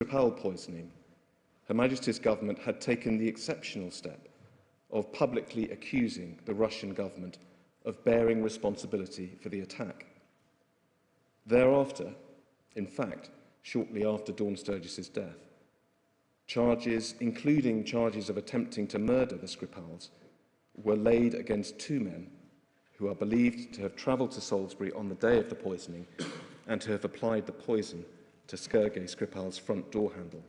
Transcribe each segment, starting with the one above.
Skripal poisoning, Her Majesty's government had taken the exceptional step of publicly accusing the Russian government of bearing responsibility for the attack. Thereafter, in fact, shortly after Dawn Sturgess's death, charges, including charges of attempting to murder the Skripals, were laid against two men who are believed to have travelled to Salisbury on the day of the poisoning and to have applied the poison to Sturgess Skripal's front door handle.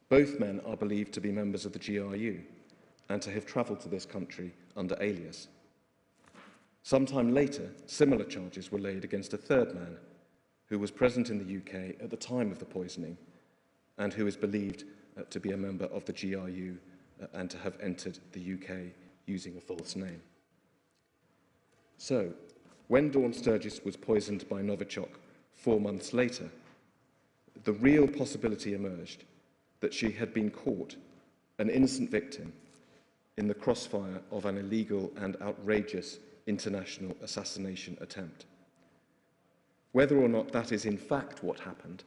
Both men are believed to be members of the GRU and to have travelled to this country under alias. Sometime later, similar charges were laid against a third man who was present in the UK at the time of the poisoning and who is believed to be a member of the GRU and to have entered the UK using a false name. So, when Dawn Sturgess was poisoned by Novichok 4 months later, the real possibility emerged that she had been caught, an innocent victim, in the crossfire of an illegal and outrageous international assassination attempt. Whether or not that is in fact what happened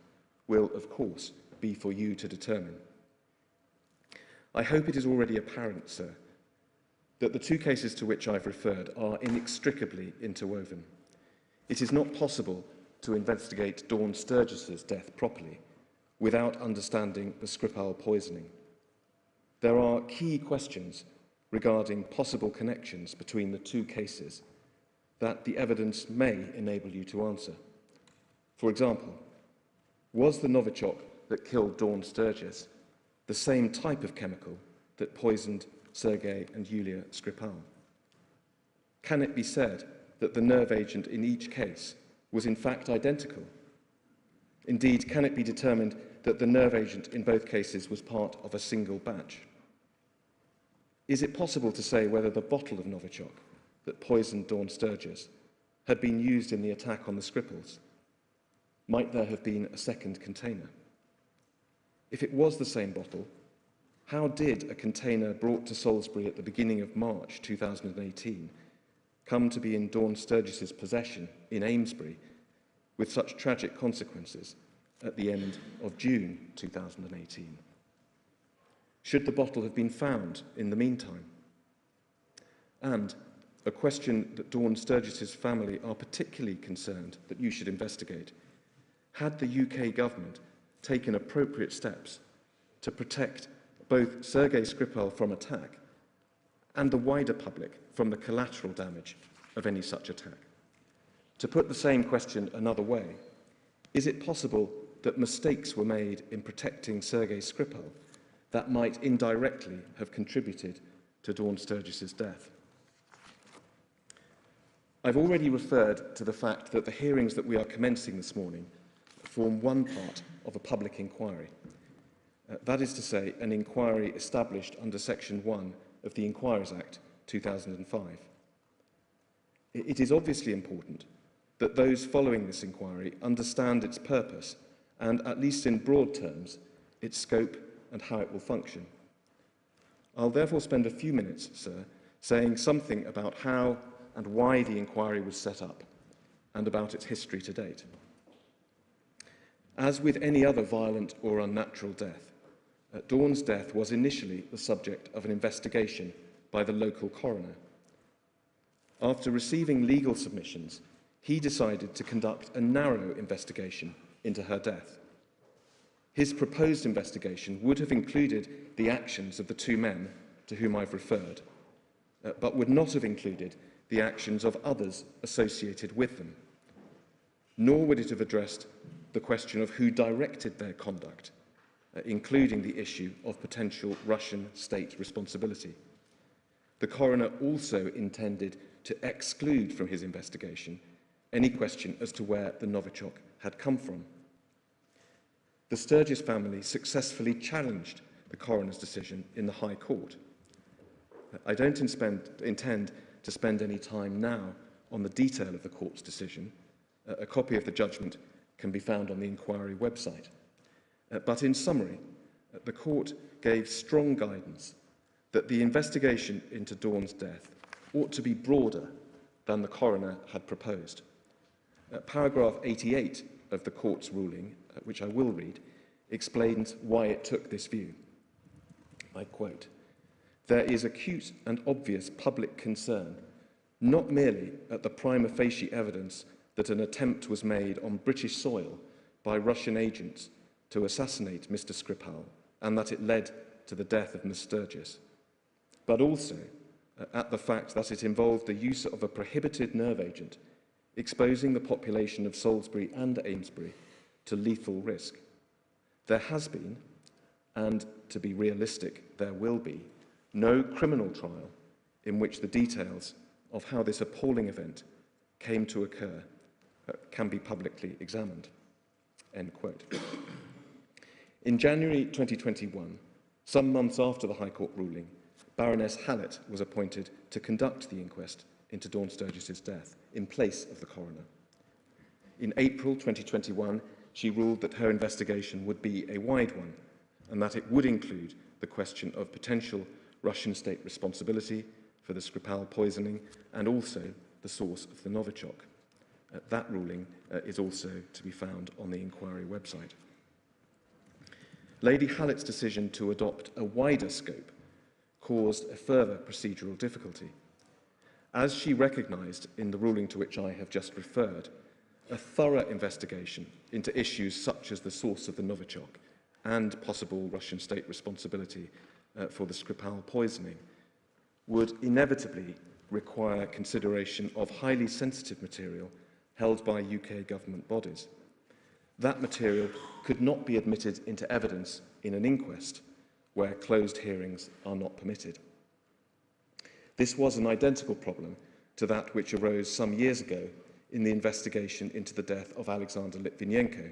will, of course, be for you to determine. I hope it is already apparent, sir, that the two cases to which I've referred are inextricably interwoven. It is not possible to investigate Dawn Sturgess's death properly without understanding the Skripal poisoning. There are key questions regarding possible connections between the two cases that the evidence may enable you to answer. For example, was the Novichok that killed Dawn Sturgess the same type of chemical that poisoned Sergei and Yulia Skripal? Can it be said that the nerve agent in each case was in fact identical? Indeed, can it be determined that the nerve agent in both cases was part of a single batch? Is it possible to say whether the bottle of Novichok that poisoned Dawn Sturgess had been used in the attack on the Skripals? Might there have been a second container? If it was the same bottle, how did a container brought to Salisbury at the beginning of March 2018 come to be in Dawn Sturgess's possession in Amesbury with such tragic consequences at the end of June 2018? Should the bottle have been found in the meantime? And a question that Dawn Sturgess's family are particularly concerned that you should investigate: had the UK government taken appropriate steps to protect both Sergei Skripal from attack and the wider public from the collateral damage of any such attack? To put the same question another way, is it possible that mistakes were made in protecting Sergei Skripal that might indirectly have contributed to Dawn Sturgess's death? I've already referred to the fact that the hearings that we are commencing this morning form one part of a public inquiry. That is to say, an inquiry established under Section 1 of the Inquiries Act 2005. It is obviously important that those following this inquiry understand its purpose and, at least in broad terms, its scope and how it will function. I'll therefore spend a few minutes, sir, saying something about how and why the inquiry was set up and about its history to date. As with any other violent or unnatural death, Dawn's death was initially the subject of an investigation by the local coroner. After receiving legal submissions, he decided to conduct a narrow investigation into her death. His proposed investigation would have included the actions of the two men to whom I've referred, but would not have included the actions of others associated with them, nor would it have addressed the question of who directed their conduct, including the issue of potential Russian state responsibility. The coroner also intended to exclude from his investigation any question as to where the Novichok had come from. The Sturgess family successfully challenged the coroner's decision in the High Court. I don't intend to spend any time now on the detail of the court's decision. A copy of the judgment can be found on the inquiry website. But in summary, the court gave strong guidance that the investigation into Dawn's death ought to be broader than the coroner had proposed. Paragraph 88 of the court's ruling, which I will read, explains why it took this view. I quote, "There is acute and obvious public concern, not merely at the prima facie evidence that an attempt was made on British soil by Russian agents to assassinate Mr. Skripal and that it led to the death of Ms. Sturgess, but also at the fact that it involved the use of a prohibited nerve agent, exposing the population of Salisbury and Amesbury to lethal risk. There has been, and to be realistic, there will be, no criminal trial in which the details of how this appalling event came to occur can be publicly examined." End quote. In January 2021, some months after the High Court ruling, Baroness Hallett was appointed to conduct the inquest into Dawn Sturgess's death in place of the coroner. In April 2021, she ruled that her investigation would be a wide one and that it would include the question of potential Russian state responsibility for the Skripal poisoning and also the source of the Novichok. That ruling is also to be found on the inquiry website. Lady Hallett's decision to adopt a wider scope caused a further procedural difficulty. As she recognised in the ruling to which I have just referred, a thorough investigation into issues such as the source of the Novichok and possible Russian state responsibility for the Skripal poisoning would inevitably require consideration of highly sensitive material held by UK government bodies. That material could not be admitted into evidence in an inquest where closed hearings are not permitted. This was an identical problem to that which arose some years ago in the investigation into the death of Alexander Litvinenko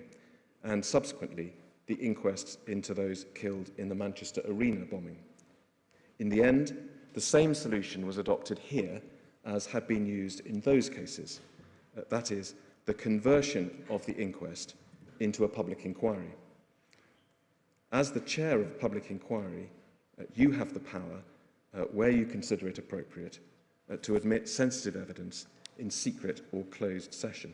and subsequently the inquests into those killed in the Manchester Arena bombing. In the end, the same solution was adopted here as had been used in those cases. That is, the conversion of the inquest into a public inquiry. As the chair of a public inquiry, you have the power, where you consider it appropriate, to admit sensitive evidence in secret or closed session.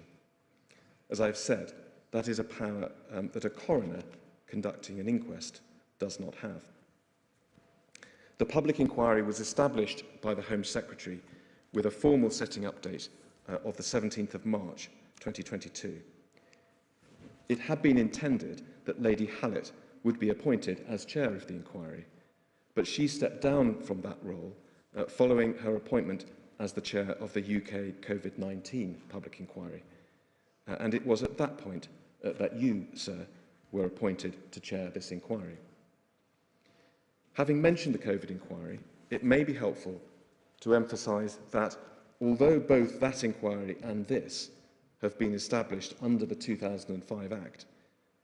As I've said, that is a power that a coroner conducting an inquest does not have. The public inquiry was established by the Home Secretary with a formal setting update of the 17th of March 2022. It had been intended that Lady Hallett would be appointed as chair of the inquiry, but she stepped down from that role following her appointment as the chair of the UK COVID-19 public inquiry. And it was at that point that you, sir, were appointed to chair this inquiry. Having mentioned the COVID inquiry, it may be helpful to emphasise that although both that inquiry and this have been established under the 2005 Act,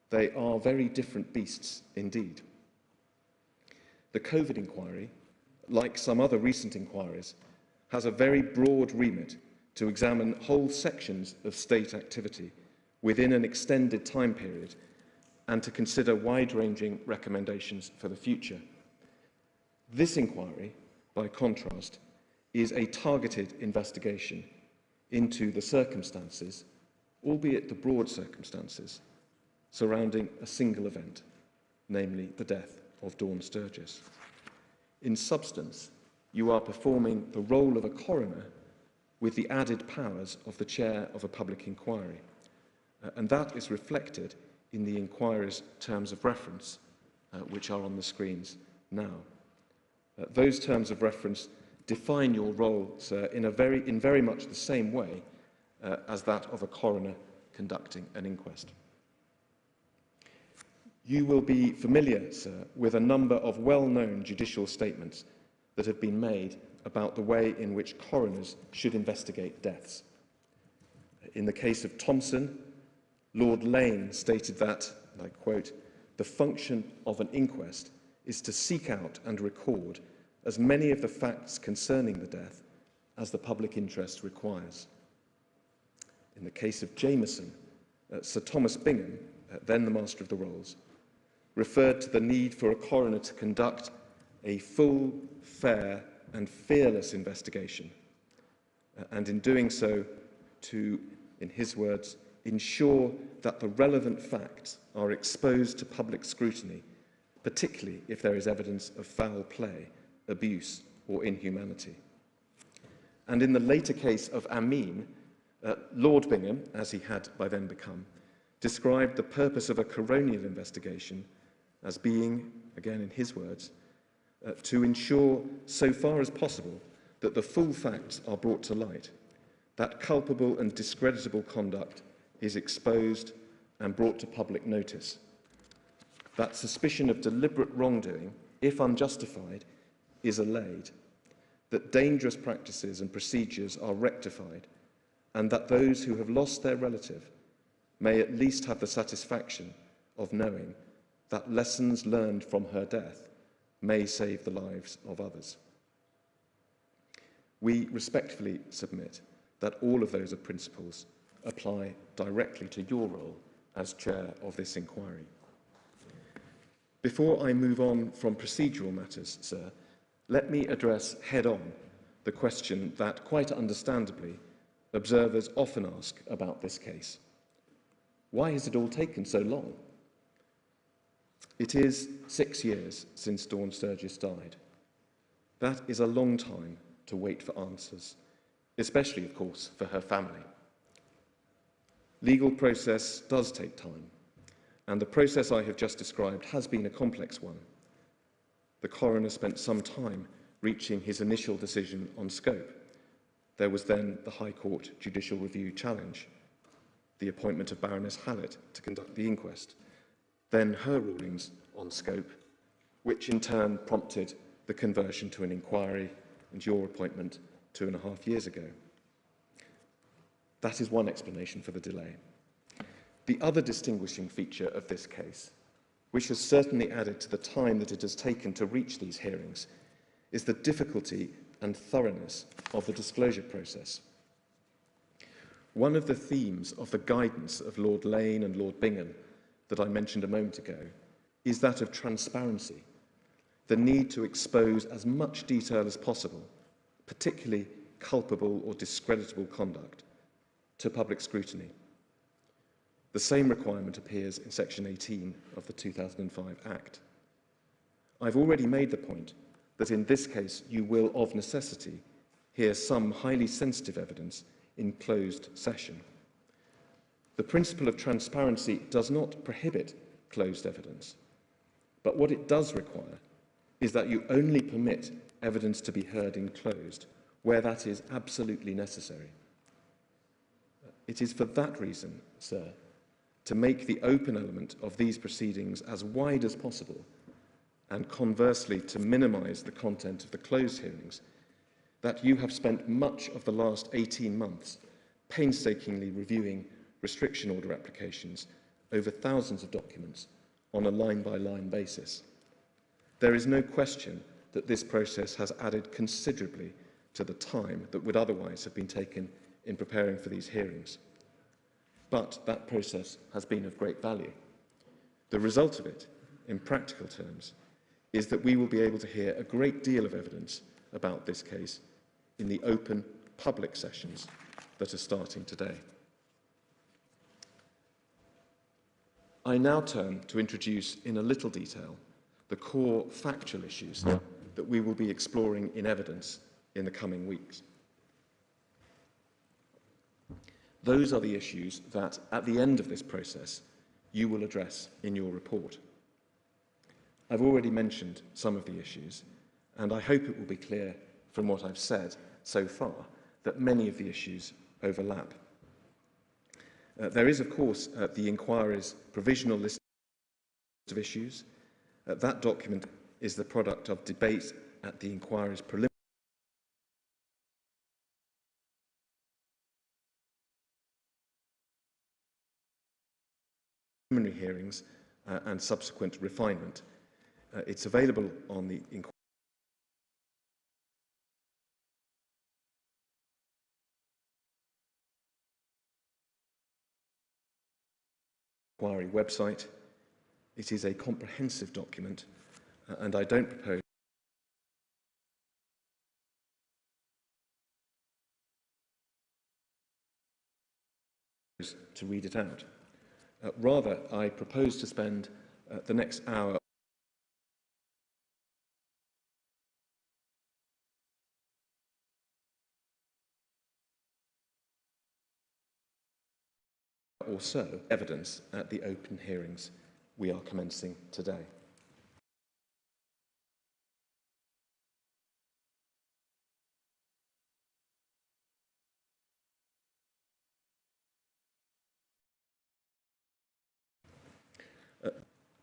they are very different beasts indeed. The COVID inquiry, like some other recent inquiries, has a very broad remit to examine whole sections of state activity within an extended time period and to consider wide-ranging recommendations for the future. This inquiry, by contrast, is a targeted investigation into the circumstances, albeit the broad circumstances, surrounding a single event, namely the death of Dawn Sturgess. In substance, you are performing the role of a coroner with the added powers of the chair of a public inquiry, and that is reflected in the inquiry's terms of reference, which are on the screens now. Those terms of reference define your role, sir, in very much the same way as that of a coroner conducting an inquest. You will be familiar, sir, with a number of well-known judicial statements that have been made about the way in which coroners should investigate deaths. In the case of Thompson, Lord Lane stated that, and I quote, "The function of an inquest is to seek out and record as many of the facts concerning the death as the public interest requires." In the case of Jameson, Sir Thomas Bingham, then the Master of the Rolls, referred to the need for a coroner to conduct a full, fair and fearless investigation, and in doing so to, in his words, ensure that the relevant facts are exposed to public scrutiny, particularly if there is evidence of foul play, abuse, or inhumanity. And in the later case of Amin, Lord Bingham, as he had by then become, described the purpose of a coronial investigation as being, again in his words, to ensure, so far as possible, that the full facts are brought to light, that culpable and discreditable conduct is exposed and brought to public notice, that suspicion of deliberate wrongdoing, if unjustified, is allayed, that dangerous practices and procedures are rectified, and that those who have lost their relative may at least have the satisfaction of knowing that lessons learned from her death may save the lives of others. We respectfully submit that all of those principles apply directly to your role as chair of this inquiry. Before I move on from procedural matters, sir, let me address head-on the question that, quite understandably, observers often ask about this case. Why has it all taken so long? It is 6 years since Dawn Sturgess died. That is a long time to wait for answers, especially, of course, for her family. Legal process does take time, and the process I have just described has been a complex one. The coroner spent some time reaching his initial decision on scope. There was then the High Court Judicial Review challenge, the appointment of Baroness Hallett to conduct the inquest, then her rulings on scope, which in turn prompted the conversion to an inquiry and your appointment 2.5 years ago. That is one explanation for the delay. The other distinguishing feature of this case, which has certainly added to the time that it has taken to reach these hearings, is the difficulty and thoroughness of the disclosure process. One of the themes of the guidance of Lord Lane and Lord Bingham that I mentioned a moment ago is that of transparency, the need to expose as much detail as possible, particularly culpable or discreditable conduct, to public scrutiny. The same requirement appears in Section 18 of the 2005 Act. I've already made the point that in this case you will, of necessity, hear some highly sensitive evidence in closed session. The principle of transparency does not prohibit closed evidence, but what it does require is that you only permit evidence to be heard in closed where that is absolutely necessary. It is for that reason, sir, to make the open element of these proceedings as wide as possible, and conversely to minimise the content of the closed hearings, that you have spent much of the last 18 months painstakingly reviewing restriction order applications over thousands of documents on a line-by-line basis. There is no question that this process has added considerably to the time that would otherwise have been taken in preparing for these hearings. But that process has been of great value. The result of it, in practical terms, is that we will be able to hear a great deal of evidence about this case in the open, public sessions that are starting today. I now turn to introduce in a little detail the core factual issues that we will be exploring in evidence in the coming weeks. Those are the issues that, at the end of this process, you will address in your report. I've already mentioned some of the issues, and I hope it will be clear from what I've said so far that many of the issues overlap. There is, of course, the inquiry's provisional list of issues. That document is the product of debate at the inquiry's preliminary hearings and subsequent refinement. It's available on the inquiry website. It is a comprehensive document, and I don't propose to read it out. Rather, I propose to spend the next hour or so evidence at the open hearings we are commencing today.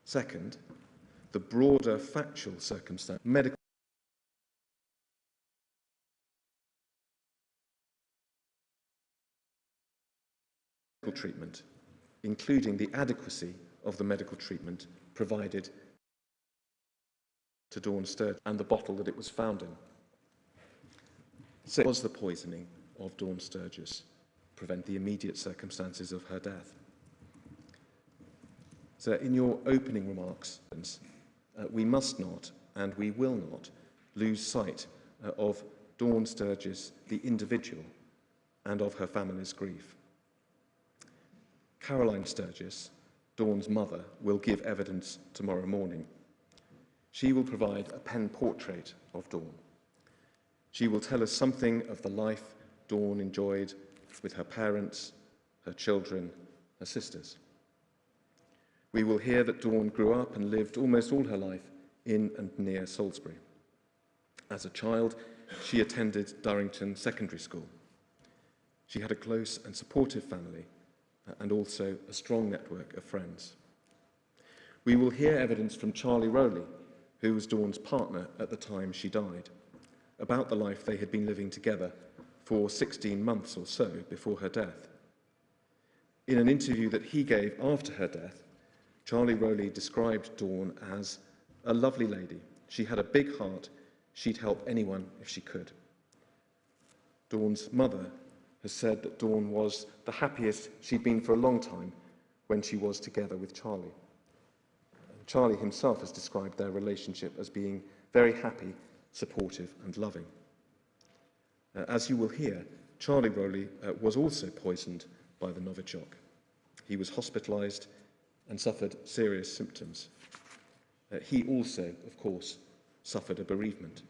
Second, the broader factual circumstance, medical treatment, including the adequacy of the medical treatment provided to Dawn Sturgess and the bottle that it was found in. So, was the poisoning of Dawn Sturgess prevent the immediate circumstances of her death? So, in your opening remarks, we must not and we will not lose sight of Dawn Sturgess, the individual, and of her family's grief. Caroline Sturgess, Dawn's mother, will give evidence tomorrow morning. She will provide a pen portrait of Dawn. She will tell us something of the life Dawn enjoyed with her parents, her children, her sisters. We will hear that Dawn grew up and lived almost all her life in and near Salisbury. As a child, she attended Durrington Secondary School. She had a close and supportive family and also a strong network of friends. We will hear evidence from Charlie Rowley, who was Dawn's partner at the time she died, about the life they had been living together for 16 months or so before her death. In an interview that he gave after her death, Charlie Rowley described Dawn as a lovely lady. She had a big heart. She'd help anyone if she could. Dawn's mother has said that Dawn was the happiest she'd been for a long time when she was together with Charlie. Charlie himself has described their relationship as being very happy, supportive and loving. As you will hear, Charlie Rowley was also poisoned by the Novichok. He was hospitalised and suffered serious symptoms. He also, of course, suffered a bereavement.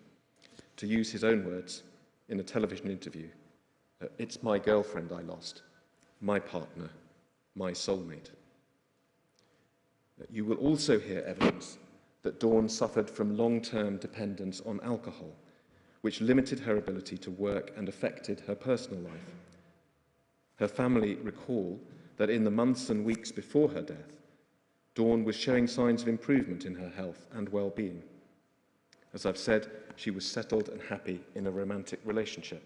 To use his own words in a television interview, "It's my girlfriend I lost, my partner, my soulmate." You will also hear evidence that Dawn suffered from long-term dependence on alcohol, which limited her ability to work and affected her personal life. Her family recall that in the months and weeks before her death, Dawn was showing signs of improvement in her health and well-being. As I've said, she was settled and happy in a romantic relationship.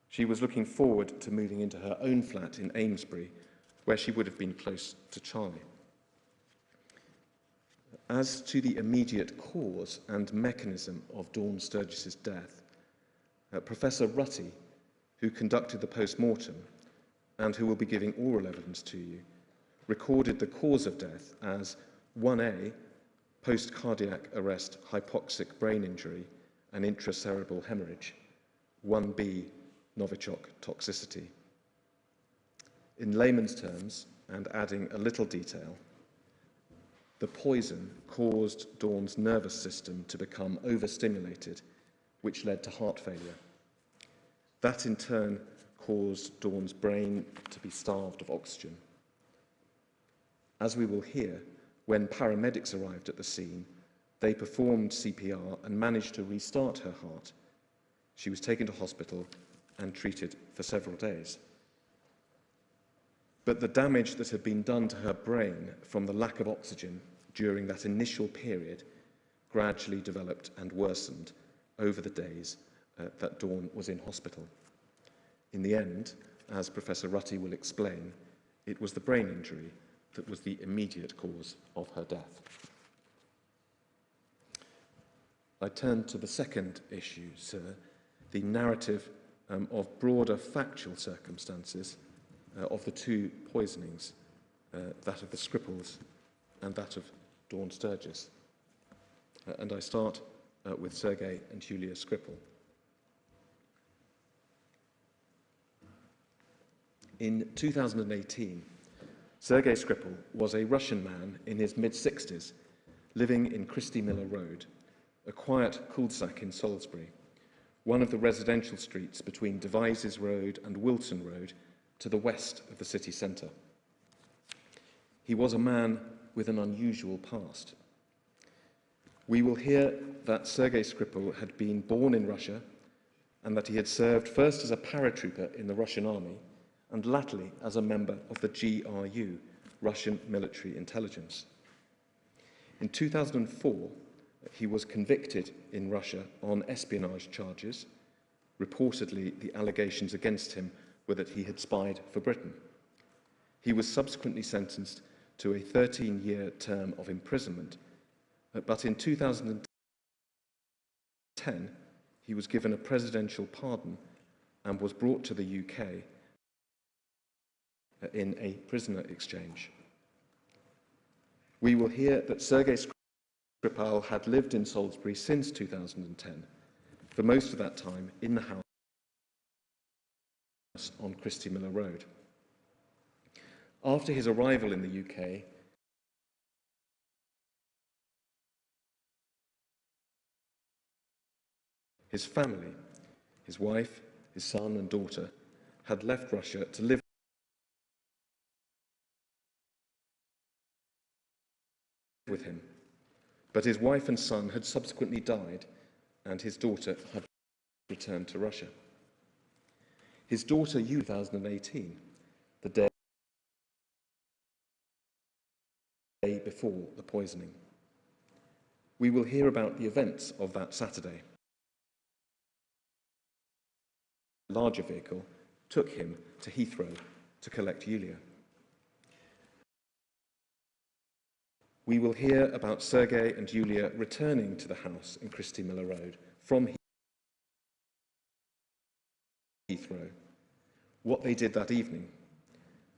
She was looking forward to moving into her own flat in Amesbury, where she would have been close to Charlie. As to the immediate cause and mechanism of Dawn Sturgess's death, Professor Rutty, who conducted the post-mortem and who will be giving oral evidence to you, recorded the cause of death as 1A, post-cardiac arrest, hypoxic brain injury and intracerebral hemorrhage, 1B, Novichok toxicity. In layman's terms, and adding a little detail, the poison caused Dawn's nervous system to become overstimulated, which led to heart failure. That in turn caused Dawn's brain to be starved of oxygen. As we will hear, when paramedics arrived at the scene, they performed CPR and managed to restart her heart. She was taken to hospital and treated for several days. But the damage that had been done to her brain from the lack of oxygen during that initial period gradually developed and worsened over the days that Dawn was in hospital. In the end, as Professor Rutty will explain, it was the brain injury that was the immediate cause of her death. I turn to the second issue, sir, the narrative of broader factual circumstances of the two poisonings, that of the Skripals and that of Dawn Sturgess. And I start with Sergei and Julia Skripal. In 2018, Sergei Skripal was a Russian man in his mid-60s, living in Christie Miller Road, a quiet cul-de-sac in Salisbury, one of the residential streets between Devizes Road and Wilton Road to the west of the city centre. He was a man with an unusual past. We will hear that Sergei Skripal had been born in Russia and that he had served first as a paratrooper in the Russian army and latterly as a member of the GRU, Russian Military Intelligence. In 2004, he was convicted in Russia on espionage charges. Reportedly, the allegations against him were that he had spied for Britain. He was subsequently sentenced to a 13-year term of imprisonment, but in 2010, he was given a presidential pardon and was brought to the UK in a prisoner exchange. We will hear that Sergei Skripal had lived in Salisbury since 2010, for most of that time in the house on Christie Miller Road. After his arrival in the UK, his family, his wife, his son and daughter, had left Russia to live with him. But his wife and son had subsequently died, and his daughter had returned to Russia. His daughter, in 2018, the day before the poisoning. We will hear about the events of that Saturday. A larger vehicle took him to Heathrow to collect Yulia. We will hear about Sergei and Yulia returning to the house in Christie Miller Road from Heathrow, what they did that evening,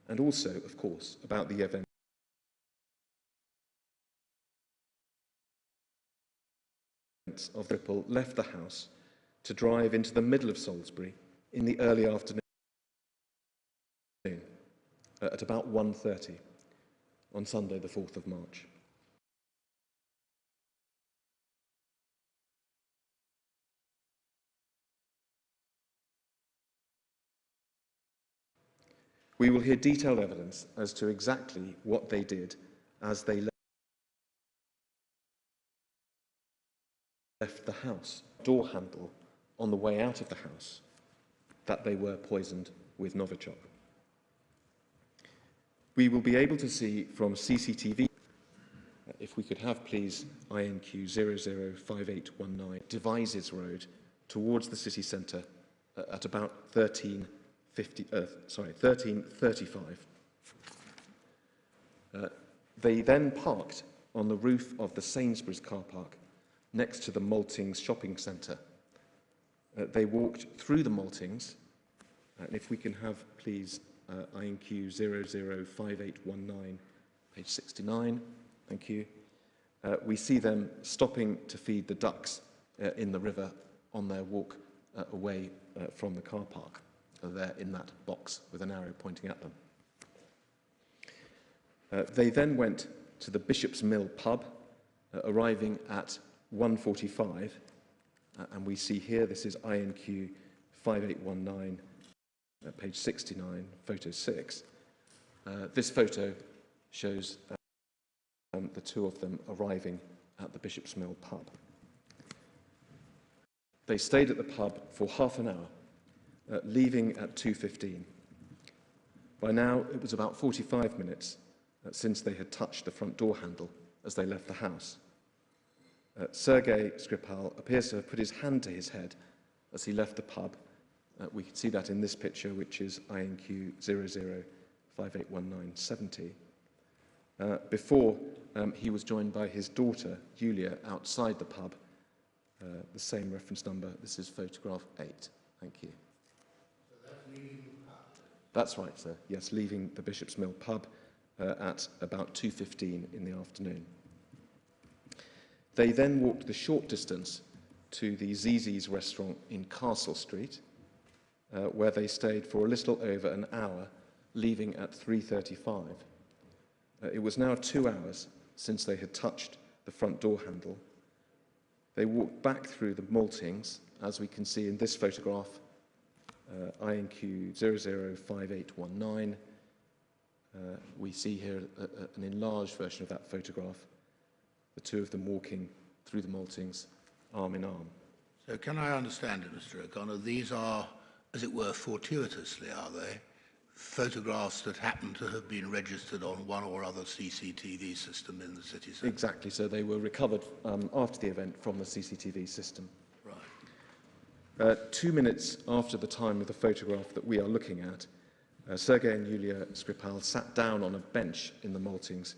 and also, of course, about the events of Skripal left the house to drive into the middle of Salisbury in the early afternoon at about 1:30 on Sunday the 4th of March. We will hear detailed evidence as to exactly what they did as they left the house, door handle on the way out of the house, that they were poisoned with Novichok. We will be able to see from CCTV, if we could have please INQ 005819, Devizes Road towards the city centre at about 13:35. They then parked on the roof of the Sainsbury's car park next to the Maltings shopping centre. They walked through the Maltings, and if we can have please INQ 005819, page 69, thank you. We see them stopping to feed the ducks in the river on their walk away from the car park. There in that box with an arrow pointing at them. They then went to the Bishop's Mill pub, arriving at 1:45, and we see here, this is INQ 5819, page 69, photo 6. This photo shows the two of them arriving at the Bishop's Mill pub. They stayed at the pub for half an hour, leaving at 2:15. By now, it was about 45 minutes since they had touched the front door handle as they left the house. Sergei Skripal appears to have put his hand to his head as he left the pub. We can see that in this picture, which is INQ 00581970. Before he was joined by his daughter, Yulia, outside the pub. The same reference number. This is photograph 8. Thank you. That's right, sir. Yes, leaving the Bishop's Mill pub at about 2:15 in the afternoon. They then walked the short distance to the Zizi's restaurant in Castle Street, where they stayed for a little over an hour leaving at 3:35. It was now 2 hours since they had touched the front door handle. They walked back through the maltings, as we can see in this photograph, INQ 005819. We see here an enlarged version of that photograph, the two of them walking through the maltings, arm in arm. So can I understand it, Mr. O'Connor? These are, as it were, fortuitously, are they, photographs that happen to have been registered on one or other CCTV system in the city centre? Exactly, so they were recovered after the event from the CCTV system. Right. 2 minutes after the time of the photograph that we are looking at, Sergei and Yulia Skripal sat down on a bench in the maltings,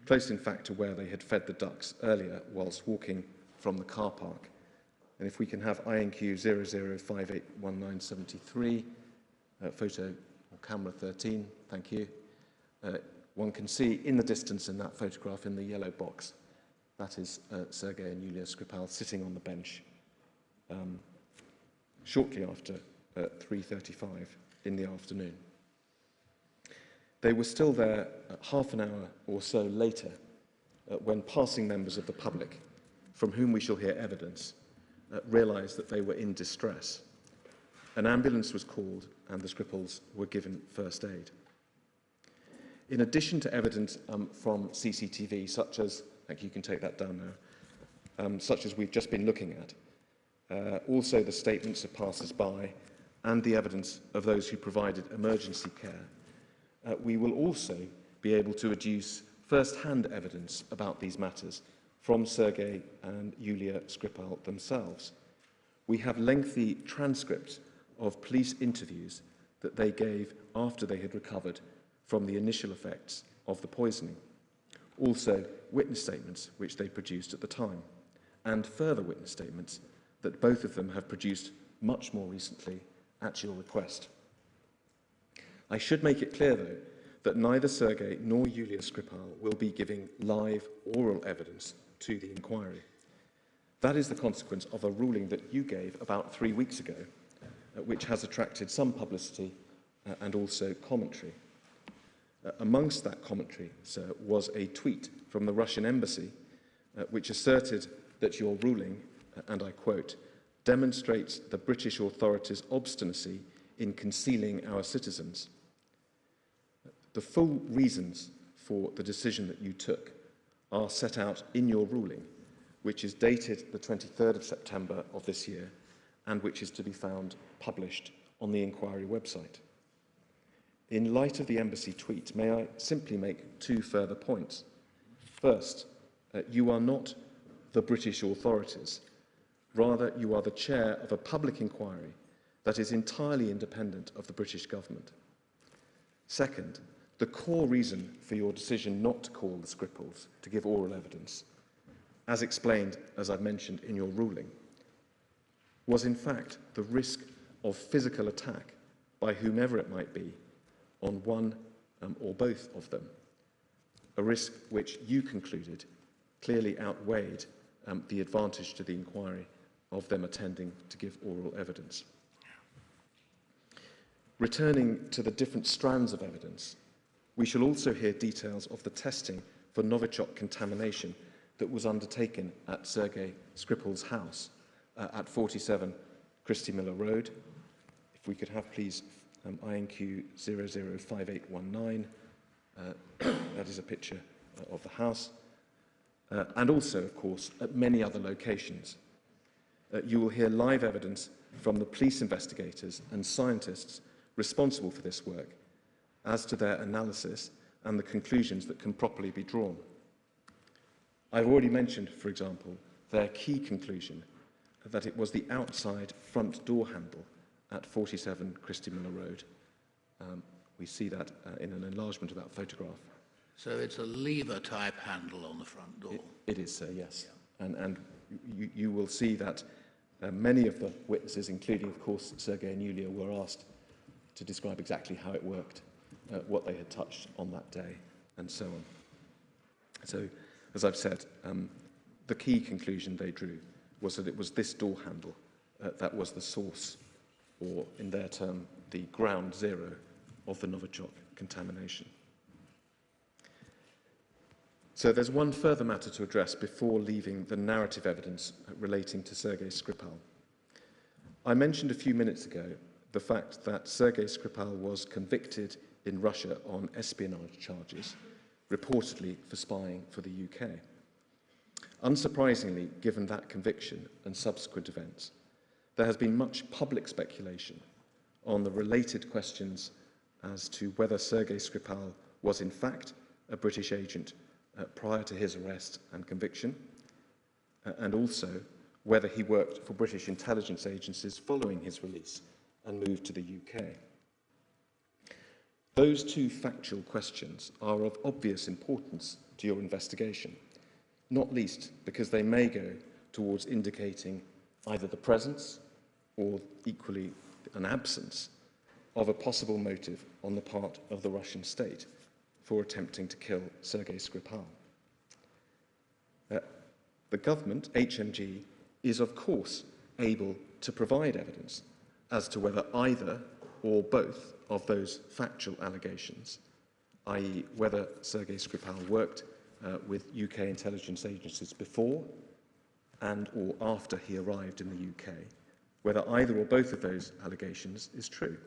close in fact to where they had fed the ducks earlier whilst walking from the car park. And if we can have INQ 00581973, photo or camera 13, thank you. One can see in the distance in that photograph in the yellow box, that is Sergei and Yulia Skripal sitting on the bench shortly after 3:35 in the afternoon. They were still there half an hour or so later when passing members of the public, from whom we shall hear evidence, realised that they were in distress. An ambulance was called and the Skripals were given first aid. In addition to evidence from CCTV, such as, you can take that down now, such as we've just been looking at, also the statements of passers-by and the evidence of those who provided emergency care, we will also be able to adduce first-hand evidence about these matters from Sergei and Yulia Skripal themselves. We have lengthy transcripts of police interviews that they gave after they had recovered from the initial effects of the poisoning. Also, witness statements which they produced at the time, and further witness statements that both of them have produced much more recently at your request. I should make it clear, though, that neither Sergei nor Yulia Skripal will be giving live oral evidence to the inquiry. That is the consequence of a ruling that you gave about 3 weeks ago, which has attracted some publicity and also commentary. Amongst that commentary, sir, was a tweet from the Russian embassy which asserted that your ruling, and I quote, demonstrates the British authorities' obstinacy in concealing our citizens. The full reasons for the decision that you took are set out in your ruling, which is dated the 23rd of September of this year and which is to be found published on the inquiry website. In light of the embassy tweet, may I simply make 2 further points. First, you are not the British authorities. Rather, you are the chair of a public inquiry that is entirely independent of the British government. Second, the core reason for your decision not to call the Skripals to give oral evidence, as explained, as I've mentioned, in your ruling, was in fact the risk of physical attack by whomever it might be on one or both of them, a risk which you concluded clearly outweighed the advantage to the inquiry of them attending to give oral evidence. Returning to the different strands of evidence, we shall also hear details of the testing for Novichok contamination that was undertaken at Sergei Skripal's house at 47 Christie Miller Road. If we could have, please, INQ 005819. That is a picture of the house. And also, of course, at many other locations. You will hear live evidence from the police investigators and scientists responsible for this work as to their analysis and the conclusions that can properly be drawn. I've already mentioned, for example, their key conclusion that it was the outside front door handle at 47 Christie Miller Road. We see that in an enlargement of that photograph. So it's a lever-type handle on the front door? It is, sir, yes. Yeah. And you will see that many of the witnesses, including, of course, Sergei and Yulia, were asked to describe exactly how it worked, what they had touched on that day, and so on. So, as I've said, the key conclusion they drew was that it was this door handle that was the source, or in their term, the ground zero of the Novichok contamination. So there's one further matter to address before leaving the narrative evidence relating to Sergei Skripal. I mentioned a few minutes ago the fact that Sergei Skripal was convicted in Russia on espionage charges, reportedly for spying for the UK. Unsurprisingly, given that conviction and subsequent events, there has been much public speculation on the related questions as to whether Sergei Skripal was in fact a British agent prior to his arrest and conviction, and also whether he worked for British intelligence agencies following his release and moved to the UK. Those two factual questions are of obvious importance to your investigation, not least because they may go towards indicating either the presence or equally an absence of a possible motive on the part of the Russian state for attempting to kill Sergei Skripal. The government, HMG, is of course able to provide evidence as to whether either or both of those factual allegations, i.e. whether Sergei Skripal worked with UK intelligence agencies before and or after he arrived in the UK, whether either or both of those allegations is true.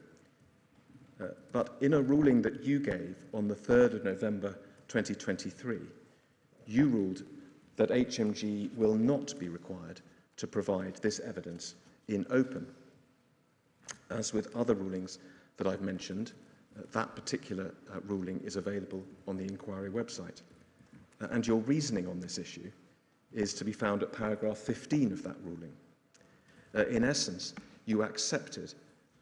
But in a ruling that you gave on the 3rd of November 2023, you ruled that HMG will not be required to provide this evidence in open. As with other rulings that I've mentioned, that particular ruling is available on the inquiry website. And your reasoning on this issue is to be found at paragraph 15 of that ruling. In essence, you accepted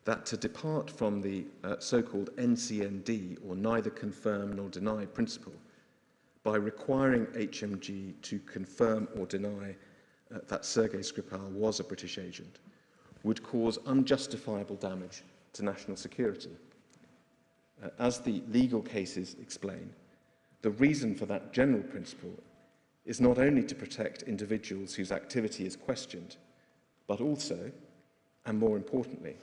that to depart from the so-called NCND, or neither confirm nor deny principle, by requiring HMG to confirm or deny that Sergei Skripal was a British agent, would cause unjustifiable damage to national security. As the legal cases explain, the reason for that general principle is not only to protect individuals whose activity is questioned, but also, and more importantly,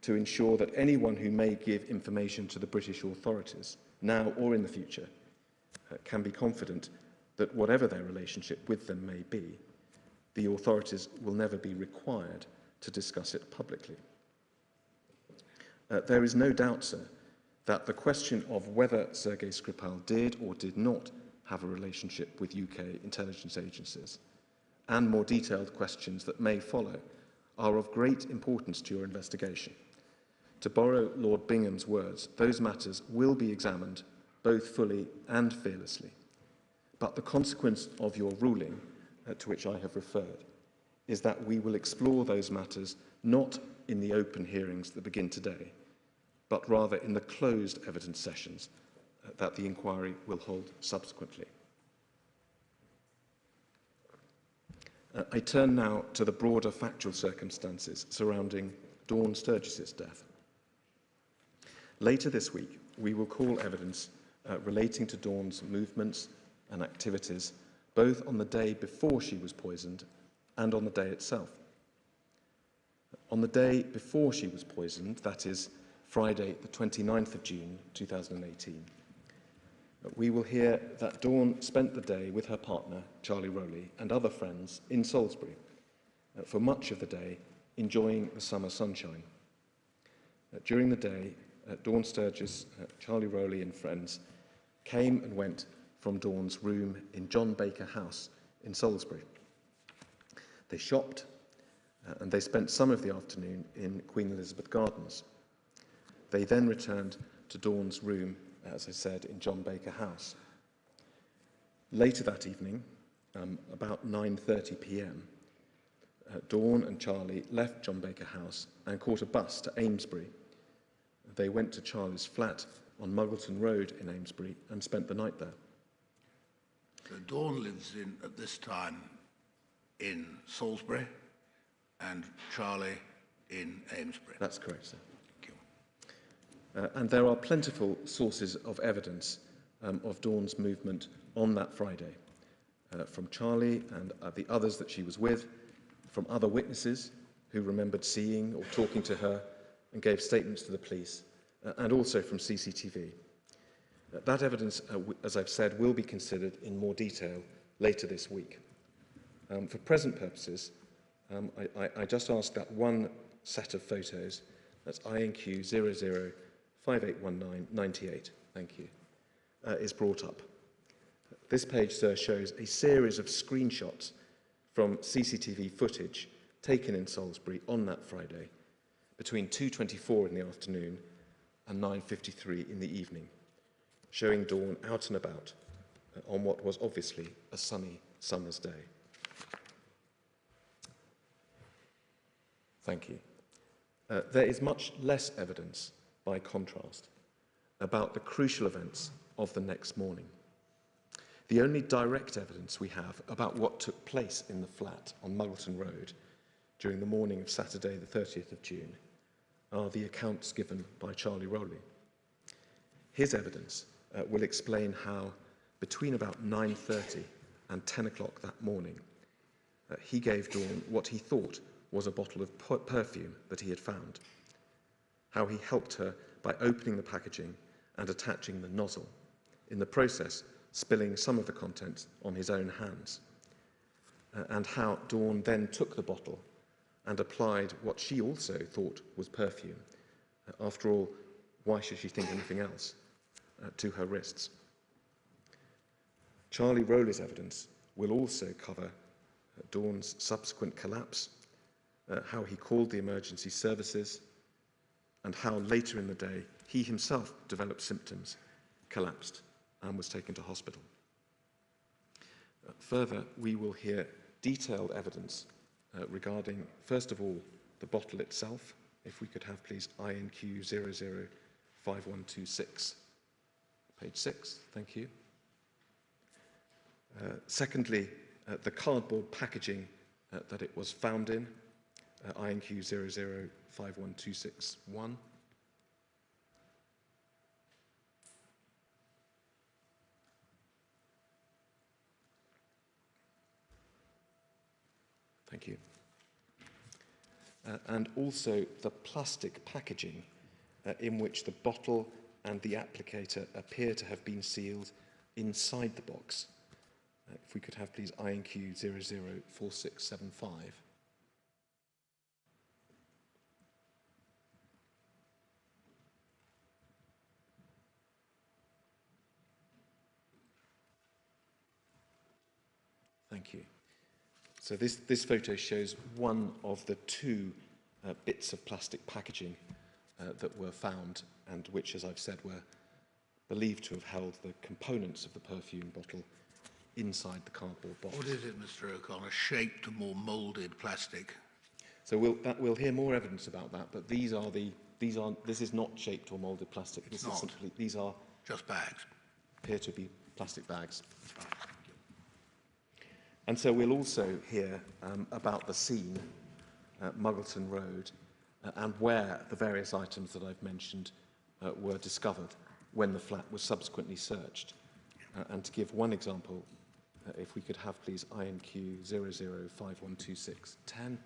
to ensure that anyone who may give information to the British authorities, now or in the future, can be confident that whatever their relationship with them may be, the authorities will never be required to discuss it publicly. There is no doubt, sir, that the question of whether Sergei Skripal did or did not have a relationship with UK intelligence agencies, and more detailed questions that may follow, are of great importance to your investigation. To borrow Lord Bingham's words, those matters will be examined both fully and fearlessly. But the consequence of your ruling, to which I have referred, is that we will explore those matters not in the open hearings that begin today, but rather in the closed evidence sessions that the inquiry will hold subsequently. I turn now to the broader factual circumstances surrounding Dawn Sturgess's death. Later this week, we will call evidence relating to Dawn's movements and activities, both on the day before she was poisoned and on the day itself. On the day before she was poisoned, that is Friday, the 29th of June 2018, we will hear that Dawn spent the day with her partner, Charlie Rowley, and other friends in Salisbury, for much of the day enjoying the summer sunshine. During the day, Dawn Sturgess, Charlie Rowley and friends came and went from Dawn's room in John Baker House in Salisbury. They shopped and they spent some of the afternoon in Queen Elizabeth Gardens. They then returned to Dawn's room, as I said, in John Baker House. Later that evening, about 9:30 p.m, Dawn and Charlie left John Baker House and caught a bus to Amesbury. They went to Charlie's flat on Muggleton Road in Amesbury and spent the night there. So Dawn lives at this time in Salisbury and Charlie in Amesbury. That's correct, sir. Thank you. And there are plentiful sources of evidence of Dawn's movement on that Friday, from Charlie and the others that she was with, from other witnesses who remembered seeing or talking to her and gave statements to the police, and also from CCTV. That evidence, as I've said, will be considered in more detail later this week. For present purposes, I just ask that one set of photos, that's INQ 00581998, thank you, is brought up. This page, sir, shows a series of screenshots from CCTV footage taken in Salisbury on that Friday between 2:24 in the afternoon and 9:53 in the evening, showing Dawn out and about on what was obviously a sunny summer's day. Thank you. There is much less evidence, by contrast, about the crucial events of the next morning. The only direct evidence we have about what took place in the flat on Muggleton Road during the morning of Saturday the 30th of June are the accounts given by Charlie Rowley. His evidence will explain how between about 9:30 and 10 o'clock that morning he gave Dawn what he thought was a bottle of perfume that he had found, how he helped her by opening the packaging and attaching the nozzle, in the process spilling some of the contents on his own hands, and how Dawn then took the bottle and applied what she also thought was perfume. After all, why should she think anything else? To her wrists. Charlie Rowley's evidence will also cover Dawn's subsequent collapse, how he called the emergency services, and how later in the day he himself developed symptoms, collapsed, and was taken to hospital. Further, we will hear detailed evidence regarding, first of all, the bottle itself. If we could have, please, INQ 005126, page 6, thank you. Secondly, the cardboard packaging that it was found in, INQ 005126-1. Thank you. And also the plastic packaging in which the bottle and the applicator appear to have been sealed inside the box. If we could have, please, INQ 004675. Thank you. So this photo shows one of the two bits of plastic packaging that were found and which, as I've said, were believed to have held the components of the perfume bottle inside the cardboard box. What is it, Mr. O'Connor? Shaped or moulded plastic? So we'll hear more evidence about that, but this is not shaped or moulded plastic. It's not. These are just bags. Appear to be plastic bags. And so we'll also hear about the scene at Muggleton Road and where the various items that I've mentioned were discovered when the flat was subsequently searched. And to give one example, if we could have, please, INQ 005126-10.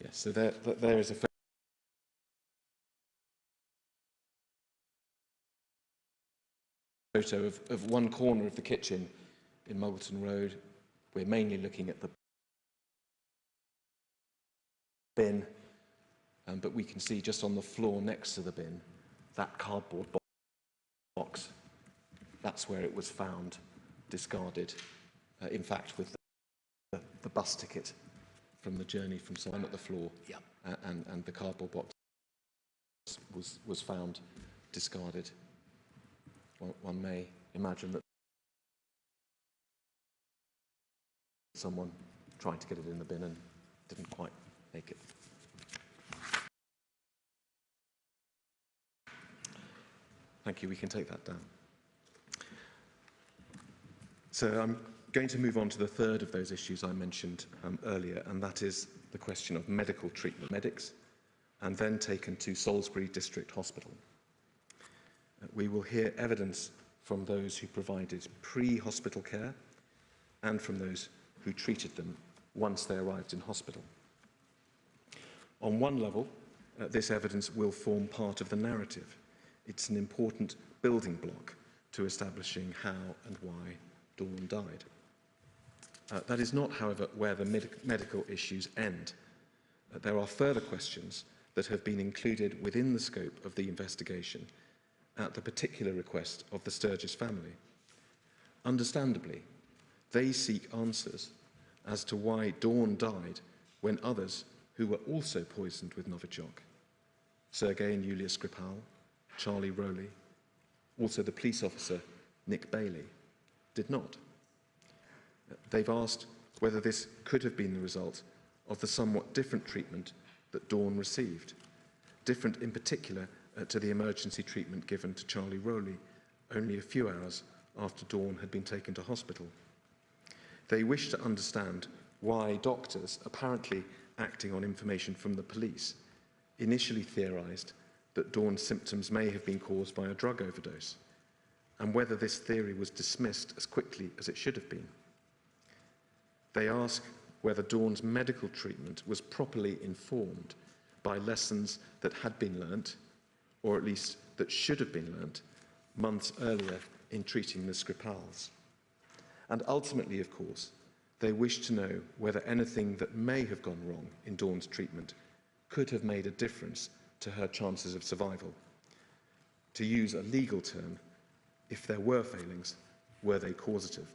Yes, so there is a photo of one corner of the kitchen in Muggleton Road. We're mainly looking at the bin, but we can see just on the floor next to the bin, that cardboard box. That's where it was found, discarded, in fact, with the bus ticket from the journey from Taiwan at the floor, yeah. and the cardboard box was found, discarded. One may imagine that someone tried to get it in the bin and didn't quite make it. Thank you, we can take that down. So I'm going to move on to the third of those issues I mentioned earlier, and that is the question of medical treatment. Medics and then taken to Salisbury District Hospital. We will hear evidence from those who provided pre-hospital care and from those who treated them once they arrived in hospital. On one level, this evidence will form part of the narrative. It's an important building block to establishing how and why Dawn died. That is not, however, where the medical issues end. There are further questions that have been included within the scope of the investigation at the particular request of the Sturgess family. Understandably, they seek answers as to why Dawn died when others who were also poisoned with Novichok, Sergei and Yulia Skripal, Charlie Rowley, also the police officer Nick Bailey, did not. They've asked whether this could have been the result of the somewhat different treatment that Dawn received, different in particular to the emergency treatment given to Charlie Rowley only a few hours after Dawn had been taken to hospital. They wish to understand why doctors, apparently acting on information from the police, initially theorised that Dawn's symptoms may have been caused by a drug overdose, and whether this theory was dismissed as quickly as it should have been. They ask whether Dawn's medical treatment was properly informed by lessons that had been learnt, or at least that should have been learnt, months earlier in treating the Skripals. And ultimately, of course, they wish to know whether anything that may have gone wrong in Dawn's treatment could have made a difference to her chances of survival. To use a legal term, if there were failings, were they causative?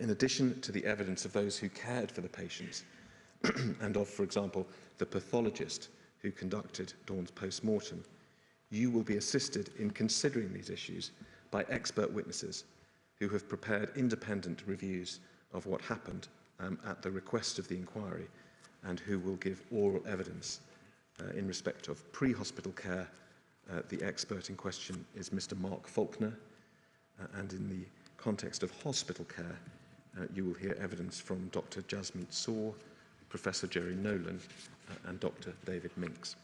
In addition to the evidence of those who cared for the patients and of, for example, the pathologist who conducted Dawn's post-mortem, you will be assisted in considering these issues by expert witnesses who have prepared independent reviews of what happened at the request of the inquiry, and who will give oral evidence in respect of pre-hospital care. The expert in question is Mr. Mark Faulkner, and in the context of hospital care, you will hear evidence from Dr. Jasmeet Saw, Professor Jerry Nolan, and Dr. David Minks.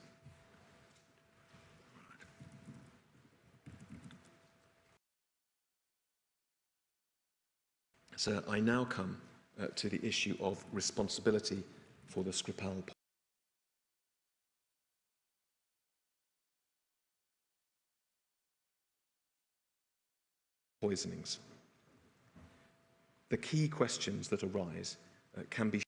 So I now come to the issue of responsibility for the Skripal poisonings. The key questions that arise can be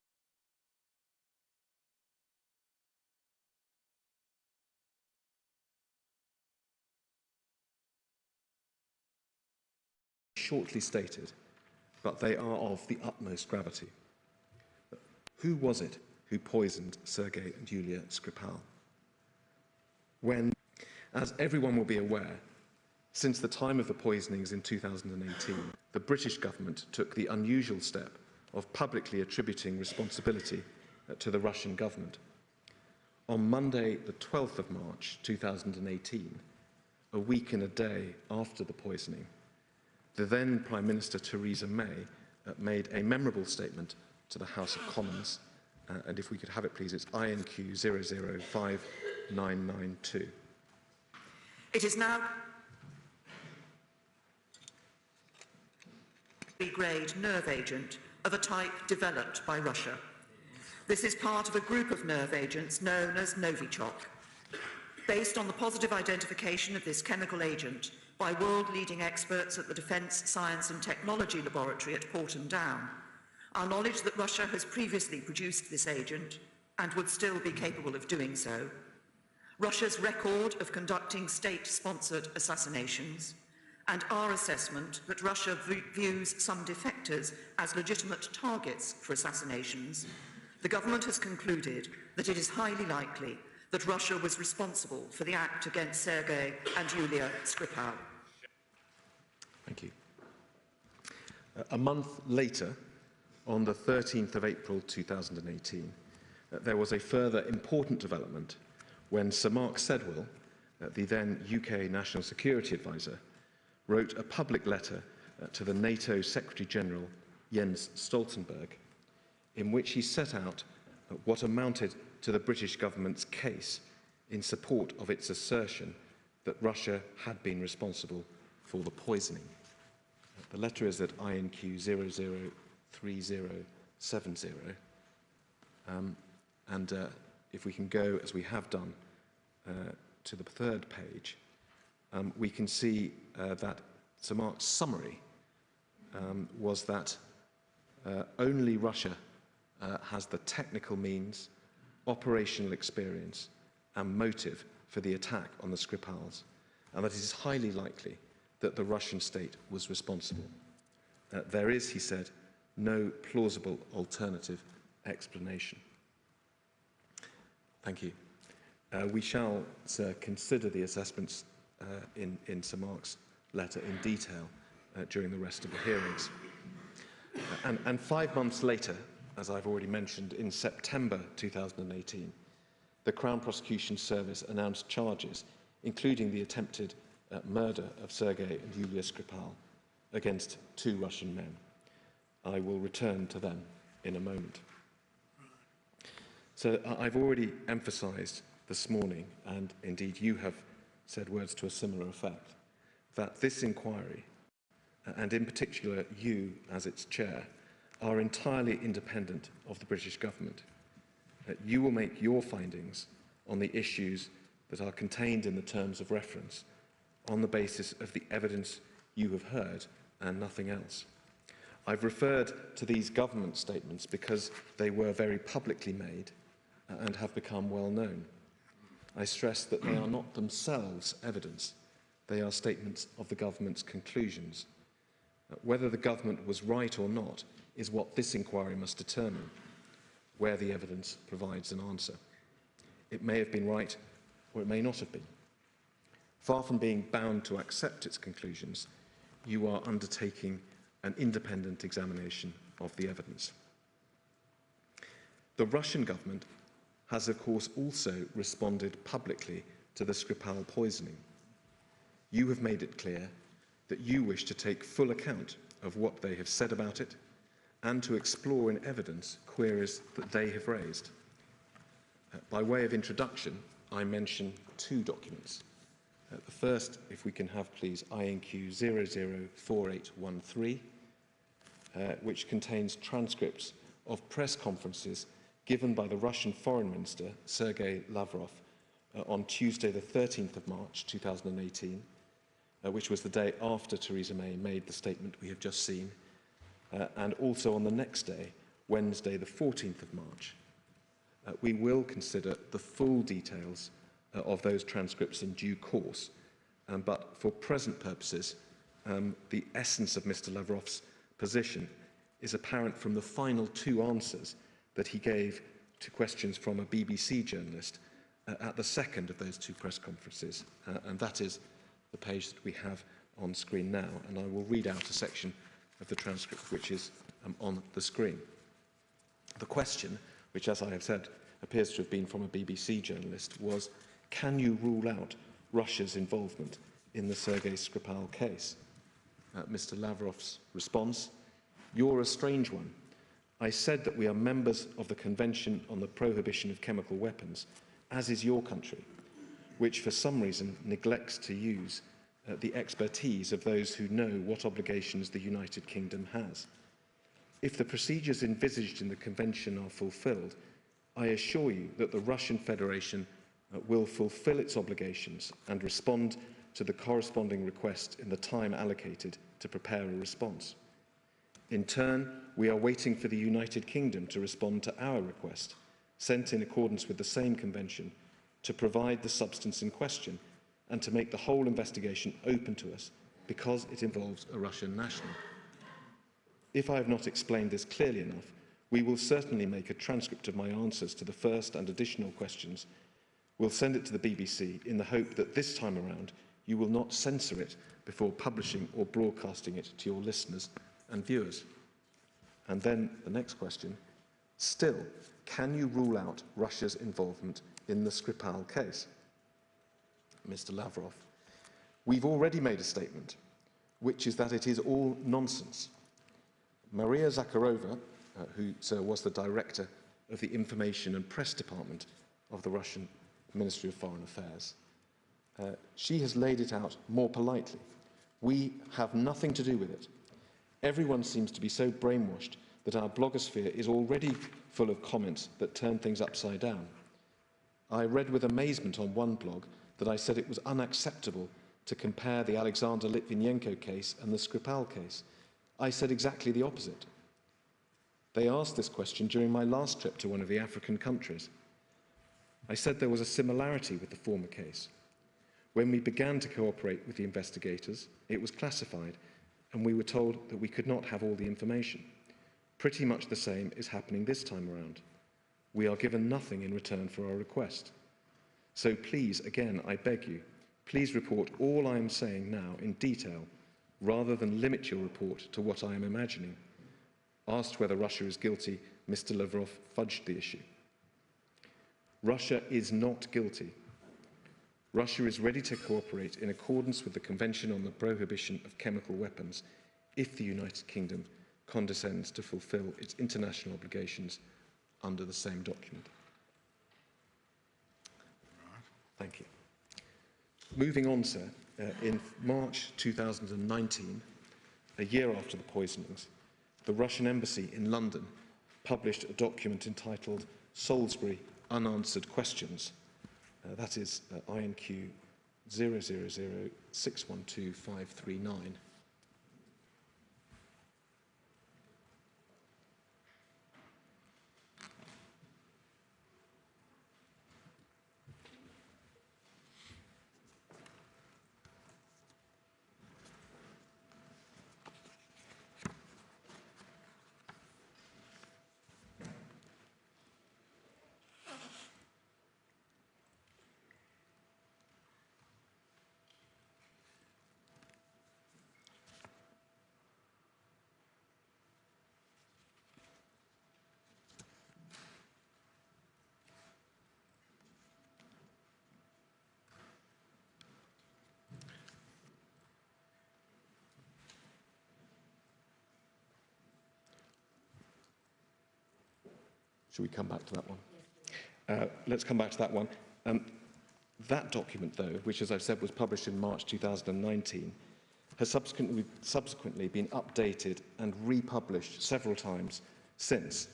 shortly stated, but they are of the utmost gravity. Who was it who poisoned Sergei and Yulia Skripal? When, as everyone will be aware, since the time of the poisonings in 2018, the British government took the unusual step of publicly attributing responsibility to the Russian government. On Monday, the 12th of March 2018, a week and a day after the poisoning, the then Prime Minister Theresa May made a memorable statement to the House of Commons, and if we could have it please, it's INQ 005992. It is now grade nerve agent of a type developed by Russia. This is part of a group of nerve agents known as Novichok. Based on the positive identification of this chemical agent by world-leading experts at the Defence Science and Technology Laboratory at Porton Down, our knowledge that Russia has previously produced this agent and would still be capable of doing so, Russia's record of conducting state-sponsored assassinations, and our assessment that Russia views some defectors as legitimate targets for assassinations, the government has concluded that it is highly likely that Russia was responsible for the act against Sergei and Yulia Skripal. Thank you. A month later, on the 13th of April 2018, there was a further important development when Sir Mark Sedwill, the then UK National Security Advisor, wrote a public letter to the NATO Secretary-General Jens Stoltenberg, in which he set out what amounted to the British government's case in support of its assertion that Russia had been responsible for the poisoning. The letter is at INQ 003070. If we can go, as we have done, to the third page, we can see that Sir Mark's summary was that only Russia has the technical means, operational experience and motive for the attack on the Skripals, and that it is highly likely that the Russian state was responsible. There is, he said, no plausible alternative explanation. Thank you. We shall, sir, consider the assessments in Sir Mark's letter in detail during the rest of the hearings. And 5 months later, as I've already mentioned, in September 2018, the Crown Prosecution Service announced charges, including the attempted murder of Sergei and Yulia Skripal, against 2 Russian men. I will return to them in a moment. So I've already emphasised this morning, and indeed you have said words to a similar effect, that this inquiry, and in particular you as its chair, are entirely independent of the British government. You will make your findings on the issues that are contained in the terms of reference on the basis of the evidence you have heard and nothing else. I've referred to these government statements because they were very publicly made and have become well known. I stress that they are not themselves evidence. They are statements of the government's conclusions. Whether the government was right or not is what this inquiry must determine, where the evidence provides an answer. It may have been right, or it may not have been. Far from being bound to accept its conclusions, you are undertaking an independent examination of the evidence. The Russian government has, of course, also responded publicly to the Skripal poisoning. You have made it clear that you wish to take full account of what they have said about it and to explore in evidence queries that they have raised. By way of introduction, I mention 2 documents. The first, if we can have please, INQ 004813, which contains transcripts of press conferences given by the Russian Foreign Minister, Sergei Lavrov, on Tuesday the 13th of March 2018, which was the day after Theresa May made the statement we have just seen, and also on the next day, Wednesday the 14th of March. We will consider the full details of those transcripts in due course, but for present purposes, the essence of Mr. Lavrov's position is apparent from the final 2 answers that he gave to questions from a BBC journalist at the second of those 2 press conferences, and that is the page that we have on screen now, and I will read out a section of the transcript which is on the screen. The question, which as I have said appears to have been from a BBC journalist, was, can you rule out Russia's involvement in the Sergei Skripal case? Mr. Lavrov's response, you're a strange one. I said that we are members of the Convention on the Prohibition of Chemical Weapons, as is your country, which for some reason neglects to use the expertise of those who know what obligations the United Kingdom has. If the procedures envisaged in the Convention are fulfilled, I assure you that the Russian Federation will fulfill its obligations and respond to the corresponding request in the time allocated to prepare a response. In turn, we are waiting for the United Kingdom to respond to our request, sent in accordance with the same convention, to provide the substance in question and to make the whole investigation open to us because it involves a Russian national. If I have not explained this clearly enough, we will certainly make a transcript of my answers to the first and additional questions. We'll send it to the BBC in the hope that this time around you will not censor it before publishing or broadcasting it to your listeners and viewers. And then the next question, still, can you rule out Russia's involvement in the Skripal case? Mr. Lavrov, we've already made a statement, which is that it is all nonsense. Maria Zakharova, who, sir, was the director of the Information and Press Department of the Russian Ministry of Foreign Affairs. She has laid it out more politely. We have nothing to do with it. Everyone seems to be so brainwashed that our blogosphere is already full of comments that turn things upside down. I read with amazement on one blog that I said it was unacceptable to compare the Alexander Litvinenko case and the Skripal case. I said exactly the opposite. They asked this question during my last trip to one of the African countries. I said there was a similarity with the former case. When we began to cooperate with the investigators, it was classified, and we were told that we could not have all the information. Pretty much the same is happening this time around. We are given nothing in return for our request. So please, again, I beg you, please report all I am saying now in detail, rather than limit your report to what I am imagining. Asked whether Russia is guilty, Mr. Lavrov fudged the issue. Russia is not guilty. Russia is ready to cooperate in accordance with the Convention on the Prohibition of Chemical Weapons if the United Kingdom condescends to fulfil its international obligations under the same document. Thank you. Moving on, sir, in March 2019, a year after the poisonings, the Russian embassy in London published a document entitled Salisbury Unanswered Questions. That is INQ 000612539. Should we come back to that one? Let's come back to that one. That document, though, which, as I've said, was published in March 2019, has subsequently been updated and republished several times since.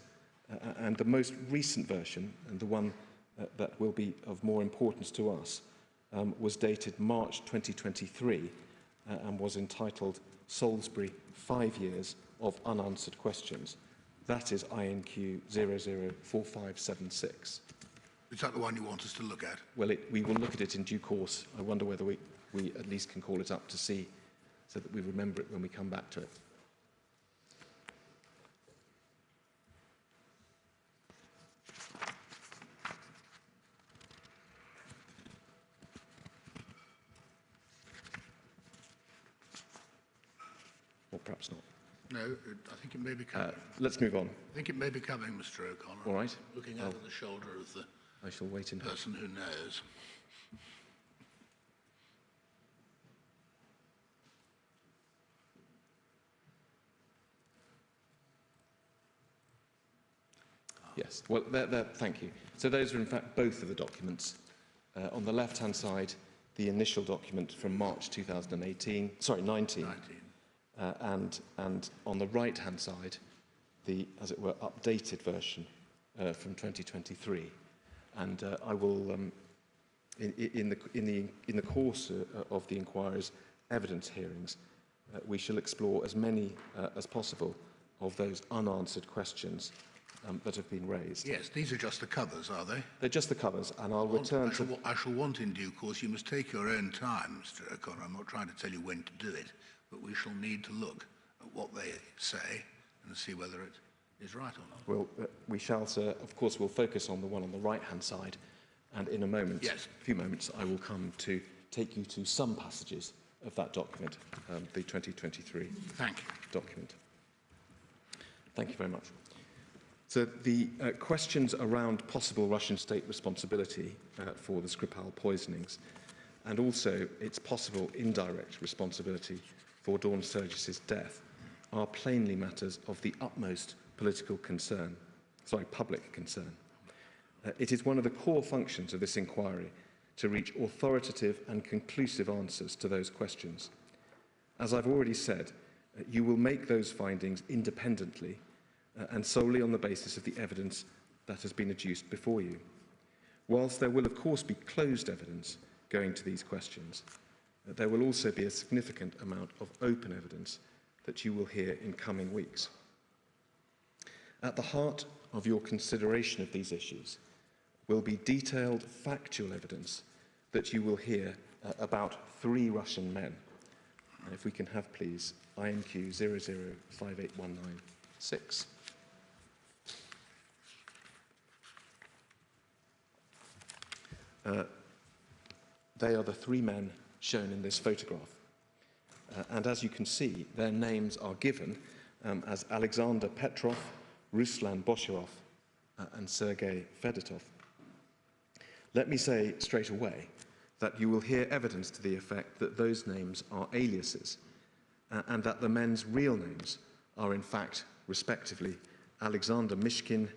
And the most recent version, and the one that will be of more importance to us, was dated March 2023 and was entitled Salisbury 5 Years of Unanswered Questions. That is INQ 004576. Is that the one you want us to look at? Well, we will look at it in due course. I wonder whether we at least can call it up to see, so that we remember it when we come back to it. Or perhaps not. No, I think it may be coming. Let's move on. I think it may be coming, Mr. O'Connor. All right. Looking over the shoulder of the I shall wait in person who knows. Yes, well, thank you. So those are in fact both of the documents. On the left-hand side, the initial document from March 2019, and on the right-hand side, the, as it were, updated version from 2023. And I will, in the course of the inquiry's evidence hearings, we shall explore as many as possible of those unanswered questions that have been raised. Yes, these are just the covers, are they? They're just the covers, and I'll return to... I shall want in due course, you must take your own time, Mr. O'Connor. I'm not trying to tell you when to do it, but we shall need to look at what they say and see whether it is right or not. Well, we shall, sir. Of course, we'll focus on the one on the right-hand side, and in a moment, yes, a few moments, I will come to take you to some passages of that document, the 2023 document. Thank you very much. So the questions around possible Russian state responsibility for the Skripal poisonings, and also its possible indirect responsibility for Dawn Sturgess's death, are plainly matters of the utmost political concern. public concern. It is one of the core functions of this inquiry to reach authoritative and conclusive answers to those questions. As I've already said, you will make those findings independently and solely on the basis of the evidence that has been adduced before you. Whilst there will of course be closed evidence going to these questions, there will also be a significant amount of open evidence that you will hear in coming weeks. At the heart of your consideration of these issues will be detailed factual evidence that you will hear about 3 Russian men. If we can have, please, IMQ 0058196. They are the 3 men shown in this photograph. And as you can see, their names are given as Alexander Petrov, Ruslan Boshirov, and Sergei Fedotov. Let me say straight away that you will hear evidence to the effect that those names are aliases, and that the men's real names are in fact, respectively, Alexander Mishkin,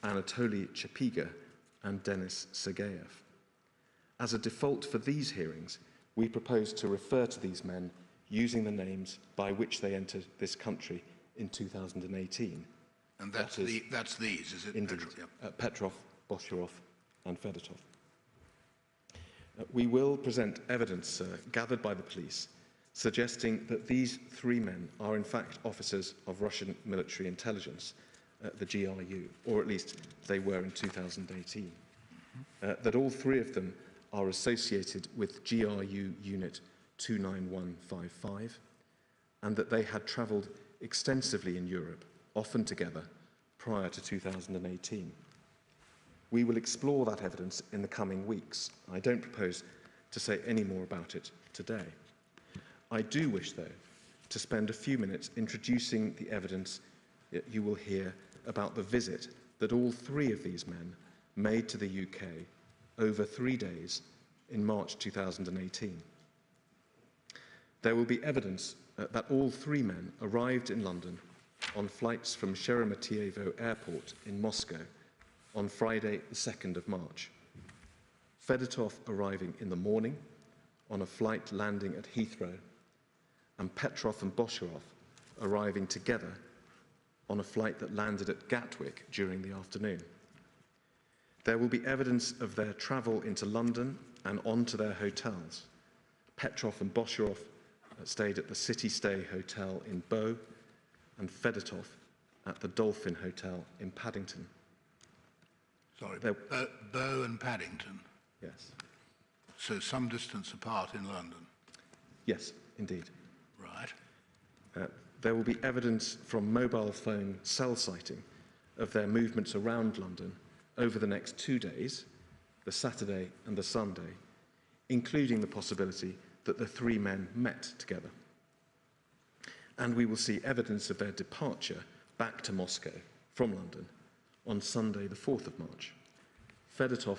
Anatoly Chepiga, and Denis Sergeyev. As a default for these hearings, we propose to refer to these men using the names by which they entered this country in 2018. And that's these, is it? Indeed. Petrov, yeah. Petrov, Boshirov, and Fedotov. We will present evidence gathered by the police suggesting that these 3 men are in fact officers of Russian military intelligence, the GRU, or at least they were in 2018. That all 3 of them are associated with GRU Unit 29155, and that they had travelled extensively in Europe, often together, prior to 2018. We will explore that evidence in the coming weeks. I don't propose to say any more about it today. I do wish, though, to spend a few minutes introducing the evidence that you will hear about the visit that all 3 of these men made to the UK over 3 days in March 2018. There will be evidence that all 3 men arrived in London on flights from Sheremetyevo Airport in Moscow on Friday, the 2nd of March. Fedotov arriving in the morning on a flight landing at Heathrow, and Petrov and Boshirov arriving together on a flight that landed at Gatwick during the afternoon. There will be evidence of their travel into London and on to their hotels. Petrov and Boshirov stayed at the City Stay Hotel in Bow, and Fedotov at the Dolphin Hotel in Paddington. Sorry, Bow and Paddington? Yes. So some distance apart in London? Yes, indeed. Right. There will be evidence from mobile phone cell sighting of their movements around London over the next 2 days, the Saturday and the Sunday, including the possibility that the 3 men met together. And we will see evidence of their departure back to Moscow from London on Sunday, the 4th of March. Fedotov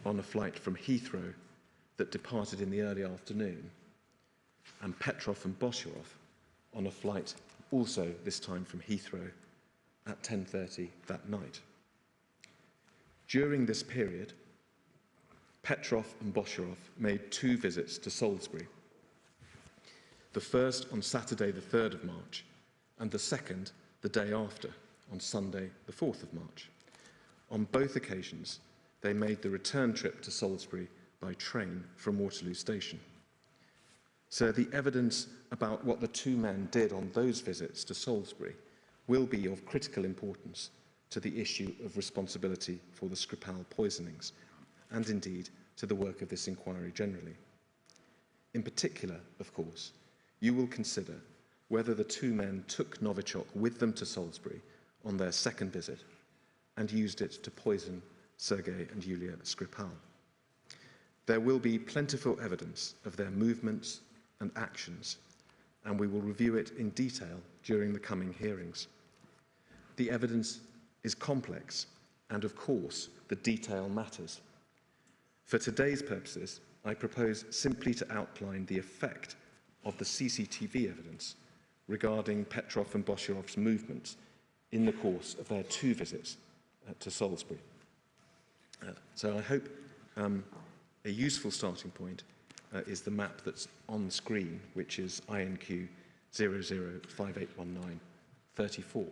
on a flight from Heathrow that departed in the early afternoon, and Petrov and Boshirov on a flight also this time from Heathrow at 10:30 that night. During this period, Petrov and Boshirov made 2 visits to Salisbury. The first on Saturday, the 3rd of March, and the second the day after, on Sunday, the 4th of March. On both occasions, they made the return trip to Salisbury by train from Waterloo Station. So the evidence about what the 2 men did on those visits to Salisbury will be of critical importance to the issue of responsibility for the Skripal poisonings, and indeed to the work of this inquiry generally. In particular, of course, you will consider whether the 2 men took Novichok with them to Salisbury on their second visit and used it to poison Sergei and Yulia Skripal. There will be plentiful evidence of their movements and actions, and we will review it in detail during the coming hearings. The evidence is complex, and of course, the detail matters. For today's purposes, I propose simply to outline the effect of the CCTV evidence regarding Petrov and Boshirov's movements in the course of their 2 visits to Salisbury. So I hope a useful starting point is the map that's on the screen, which is INQ 00581934.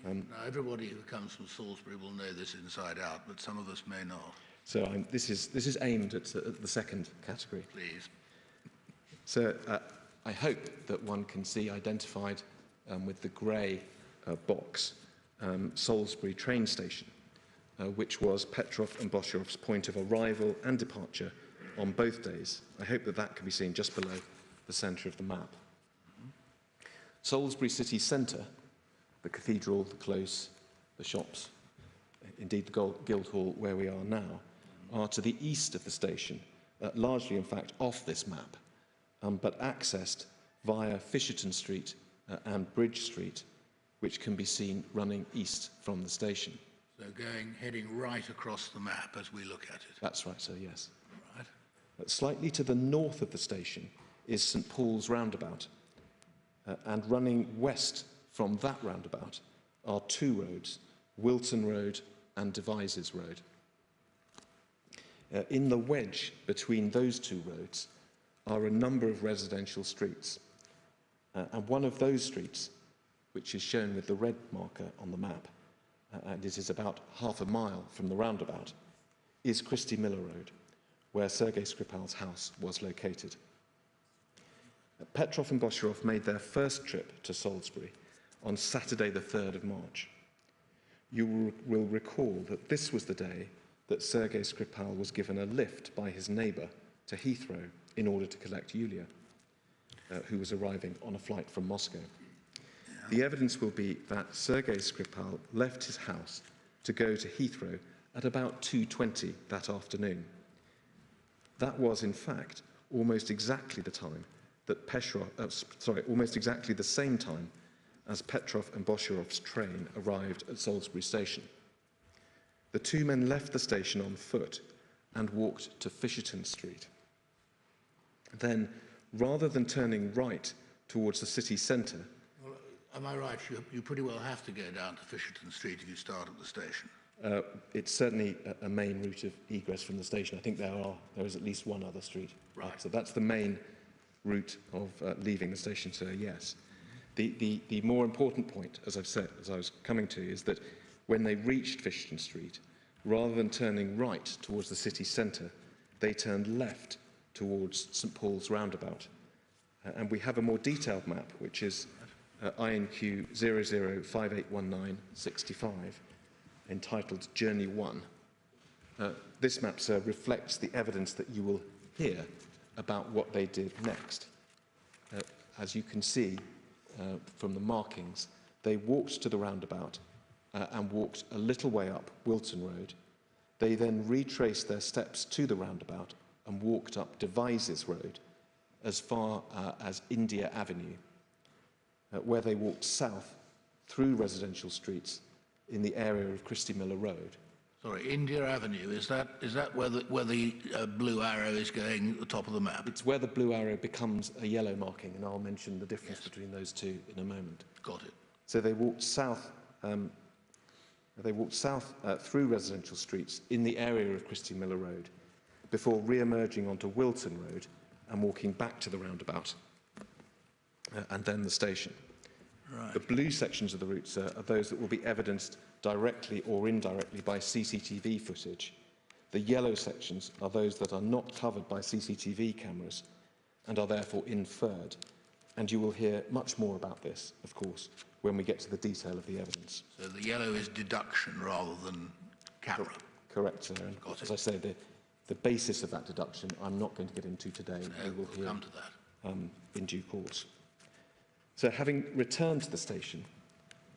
Now, everybody who comes from Salisbury will know this inside out, but some of us may not. So this is aimed at the second category. Please. So I hope that one can see identified with the grey box Salisbury train station, which was Petrov and Boshorov's point of arrival and departure on both days. I hope that that can be seen just below the centre of the map. Salisbury city centre, the cathedral, the close, the shops, indeed the Guildhall where we are now, are to the east of the station, largely in fact off this map, but accessed via Fisherton Street and Bridge Street, which can be seen running east from the station. So heading right across the map as we look at it. That's right, sir, yes. Right. Slightly to the north of the station is St Paul's Roundabout, and running west from that roundabout are two roads, Wilton Road and Devizes Road. In the wedge between those two roads are a number of residential streets, and one of those streets, which is shown with the red marker on the map, and it is about half a mile from the roundabout, is Christie Miller Road, where Sergei Skripal's house was located. Petrov and Bosherov made their first trip to Salisbury on Saturday the 3rd of March. You will recall that this was the day that Sergei Skripal was given a lift by his neighbour to Heathrow in order to collect Yulia, who was arriving on a flight from Moscow. The evidence will be that Sergei Skripal left his house to go to Heathrow at about 2:20 that afternoon. That was, in fact, almost exactly the time that almost exactly the same time as Petrov and Bosherov's train arrived at Salisbury station. The two men left the station on foot and walked to Fisherton Street. Then, rather than turning right towards the city centre... Well, am I right? You pretty well have to go down to Fisherton Street if you start at the station. It's certainly a main route of egress from the station. I think there is at least one other street. Right. So that's the main route of leaving the station, so yes. The more important point, as I've said, as I was coming to, is that when they reached Fisherton Street, rather than turning right towards the city centre, they turned left towards St Paul's Roundabout. And we have a more detailed map, which is INQ 00581965, entitled Journey 1. This map, sir, reflects the evidence that you will hear about what they did next. As you can see from the markings, they walked to the roundabout and walked a little way up Wilton Road. They then retraced their steps to the roundabout and walked up Devizes Road as far as India Avenue, where they walked south through residential streets in the area of Christie Miller Road. Sorry, India Avenue, is that where the blue arrow is going at the top of the map? It's where the blue arrow becomes a yellow marking, and I'll mention the difference between those two in a moment. Got it. So they walked south through residential streets in the area of Christie Miller Road before re-emerging onto Wilton Road and walking back to the roundabout and then the station. Right. The blue sections of the route, sir, are those that will be evidenced directly or indirectly by CCTV footage. The yellow sections are those that are not covered by CCTV cameras and are therefore inferred. And you will hear much more about this, of course, when we get to the detail of the evidence. So the yellow is deduction rather than camera. Correct, sir. And as I say, the basis of that deduction I'm not going to get into today. No, we will we'll hear come to that. in due course. So having returned to the station,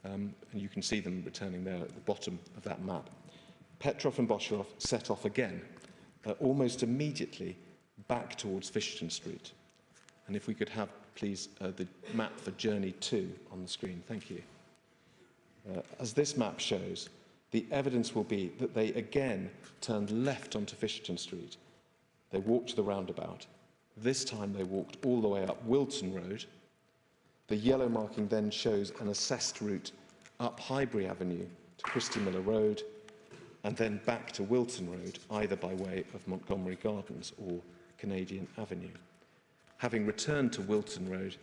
and you can see them returning there at the bottom of that map, Petrov and Bosherov set off again, almost immediately back towards Fisherton Street. And if we could have, please, the map for Journey 2 on the screen. Thank you. As this map shows, the evidence will be that they again turned left onto Fisherton Street. They walked to the roundabout. This time they walked all the way up Wilton Road. The yellow marking then shows an assessed route up Highbury Avenue to Christie Miller Road, and then back to Wilton Road, either by way of Montgomery Gardens or Canadian Avenue. Having returned to Wilton Road,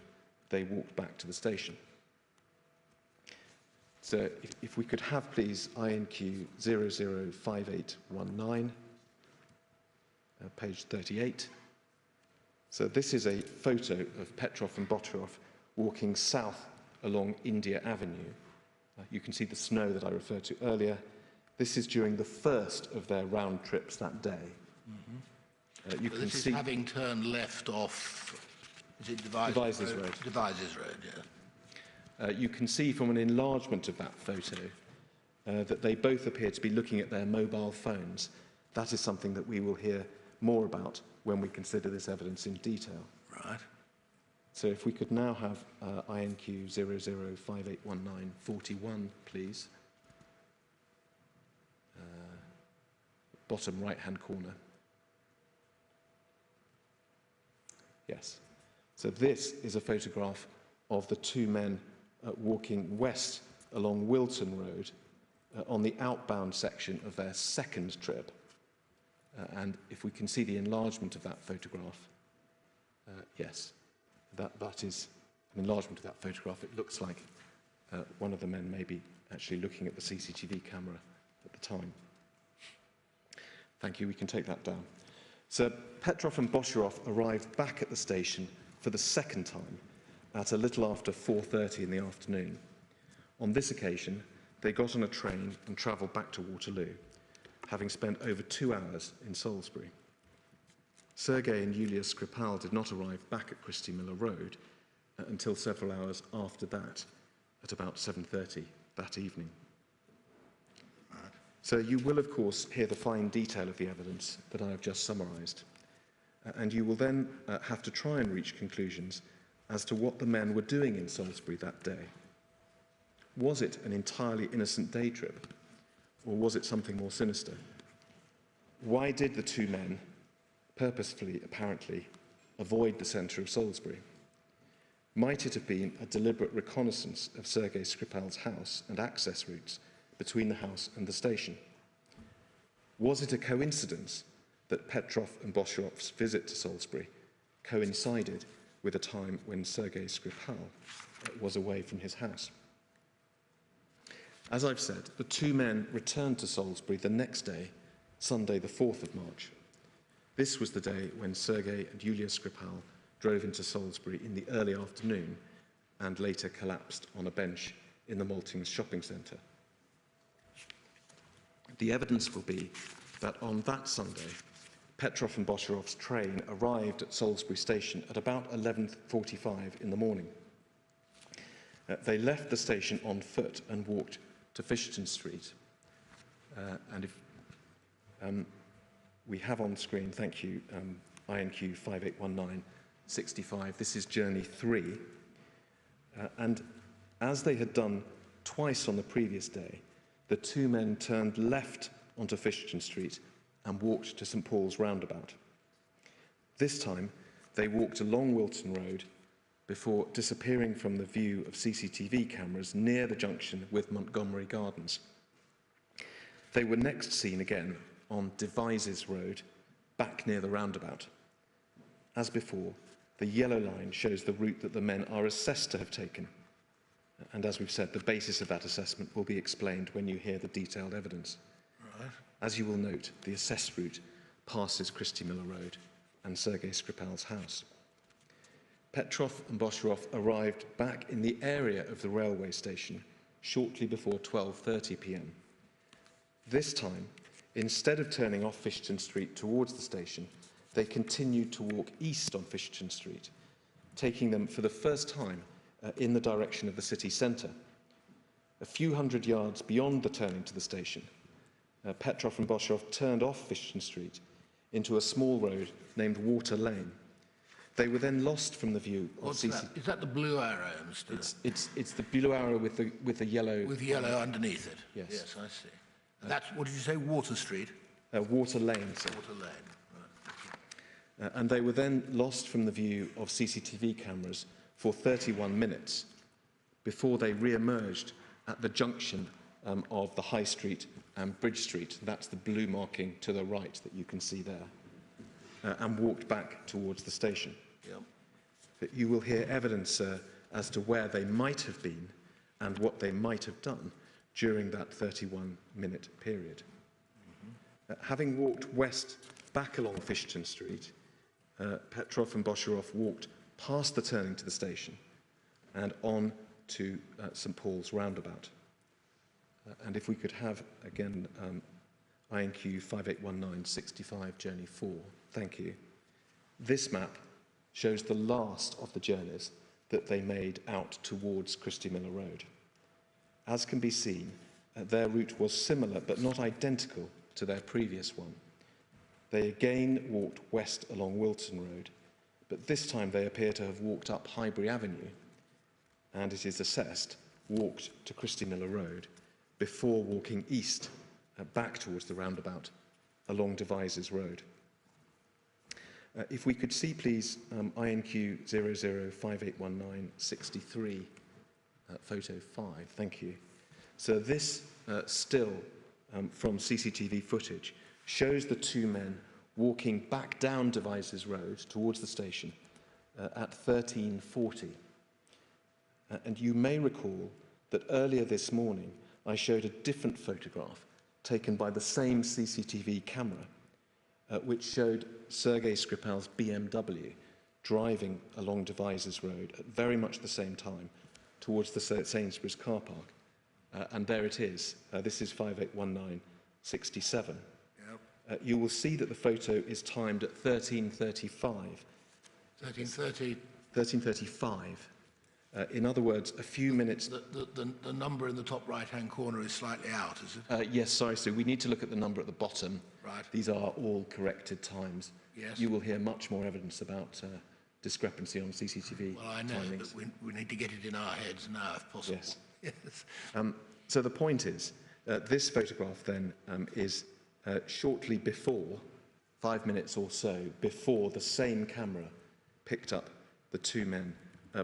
they walked back to the station. So if we could have, please, INQ 005819, page 38. So this is a photo of Petrov and Botyrov walking south along India Avenue. You can see the snow that I referred to earlier. This is during the first of their round trips that day. You But can this see is having turned left off, is it Devizes Road. Devizes Road, yeah. You can see from an enlargement of that photo that they both appear to be looking at their mobile phones. That is something that we will hear more about when we consider this evidence in detail. Right. So if we could now have INQ 00581941, please. Bottom right-hand corner. Yes. So this is a photograph of the two men walking west along Wilton Road on the outbound section of their second trip. And if we can see the enlargement of that photograph, yes, that is an enlargement of that photograph. It looks like one of the men may be actually looking at the CCTV camera at the time. Thank you, we can take that down. So Petrov and Botyrov arrived back at the station for the second time at a little after 4:30 in the afternoon. On this occasion, they got on a train and travelled back to Waterloo, having spent over 2 hours in Salisbury. Sergei and Yulia Skripal did not arrive back at Christie Miller Road until several hours after that, at about 7:30 that evening. So you will, of course, hear the fine detail of the evidence that I have just summarised, and you will then have to try and reach conclusions as to what the men were doing in Salisbury that day. Was it an entirely innocent day trip, or was it something more sinister? Why did the two men, purposefully apparently, avoid the centre of Salisbury? Might it have been a deliberate reconnaissance of Sergei Skripal's house and access routes between the house and the station? Was it a coincidence that Petrov and Botyrov's visit to Salisbury coincided with a time when Sergei Skripal was away from his house? As I've said, the two men returned to Salisbury the next day, Sunday the 4th of March. This was the day when Sergei and Yulia Skripal drove into Salisbury in the early afternoon and later collapsed on a bench in the Maltings shopping centre. The evidence will be that on that Sunday, Petrov and Botyrov's train arrived at Salisbury station at about 11:45 in the morning. They left the station on foot and walked to Fisherton Street. And if we have on screen, thank you, INQ 581965, this is journey 3. And as they had done twice on the previous day, the two men turned left onto Fisherton Street and walked to St Paul's roundabout. This time, they walked along Wilton Road before disappearing from the view of CCTV cameras near the junction with Montgomery Gardens. They were next seen again on Devizes Road, back near the roundabout. As before, the yellow line shows the route that the men are assessed to have taken. And as we've said, the basis of that assessment will be explained when you hear the detailed evidence. Right. As you will note, the assessed route passes Christie Miller Road and Sergei Skripal's house. Petrov and Botyrov arrived back in the area of the railway station shortly before 12:30 p.m. This time, instead of turning off Fisherton Street towards the station, they continued to walk east on Fisherton Street, taking them for the first time in the direction of the city centre. A few hundred yards beyond the turning to the station, Petrov and Botyrov turned off Fisherton Street into a small road named Water Lane. They were then lost from the view of What's that? Is that the blue arrow, Mr. It's the blue arrow with the yellow. With yellow underneath it? Yes. Yes, I see. That's, what did you say, Water Street? Water Lane, sir. Water Lane, right. And they were then lost from the view of CCTV cameras for 31 minutes before they re-emerged at the junction of the High Street and Bridge Street. That's the blue marking to the right that you can see there, and walked back towards the station. Yep. But you will hear evidence as to where they might have been and what they might have done during that 31-minute period. Having walked west back along Fishton Street, Petrov and Bosharov walked past the turning to the station and on to St Paul's roundabout. And if we could have, again, INQ 581965, Journey 4, thank you. This map shows the last of the journeys that they made out towards Christie Miller Road. As can be seen, their route was similar but not identical to their previous one. They again walked west along Wilton Road, but this time they appear to have walked up Highbury Avenue, and it is assessed walked to Christie Miller Road before walking east back towards the roundabout along Devizes Road. If we could see, please, INQ 00581963, photo 5, thank you. So this still from CCTV footage shows the two men walking back down Devizes Road towards the station at 13:40. And you may recall that earlier this morning I showed a different photograph taken by the same CCTV camera, which showed Sergei Skripal's BMW driving along Devizes Road at very much the same time towards the Sainsbury's car park. And there it is. This is 581967. Yep. You will see that the photo is timed at 13:35. 13:30. 13:35. In other words, a few minutes... The number in the top right-hand corner is slightly out, is it? Yes, sorry, Sue. We need to look at the number at the bottom. Right. These are all corrected times. Yes. You will hear much more evidence about discrepancy on CCTV Well, I know, timings. but we need to get it in our heads now, if possible. Yes. Yes. So the point is, this photograph then is shortly before, 5 minutes or so, before the same camera picked up the two men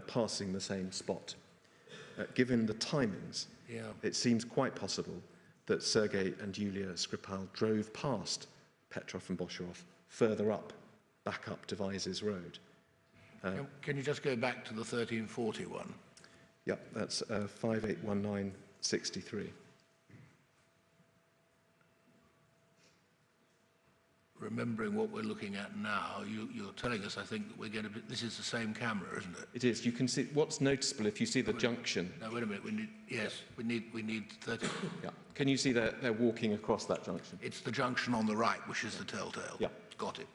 passing the same spot. Given the timings, it seems quite possible that Sergei and Yulia Skripal drove past Petrov and Bosharov further up, back up Devizes Road. Can you just go back to the 1341? Yep, that's 581963. Remembering what we're looking at now, you're telling us, I think, that we're going to be, this is the same camera, isn't it? It is. You can see what's noticeable if you see the junction. No, wait a minute. We need 30. Yeah. Can you see they're walking across that junction? It's the junction on the right, which is the telltale. Yeah. Got it.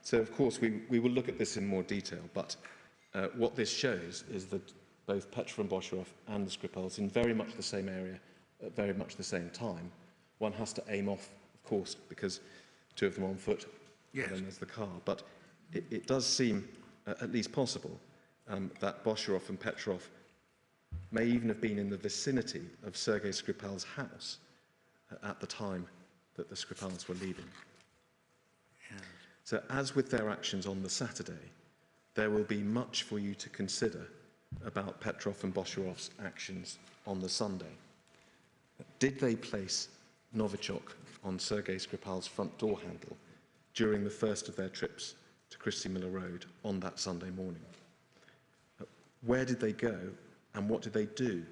So, of course, we will look at this in more detail, but what this shows is that both Petrov and Bosharov and the Skripals in very much the same area at very much the same time. One has to aim off, of course, because two of them on foot, yes. and then there's the car. But it does seem at least possible that Bosharov and Petrov may even have been in the vicinity of Sergei Skripal's house at the time that the Skripals were leaving. Yes. So as with their actions on the Saturday, there will be much for you to consider about Petrov and Bosharov's actions on the Sunday. Did they place Novichok on Sergei Skripal's front door handle during the first of their trips to Christie Miller Road on that Sunday morning? Where did they go and what did they do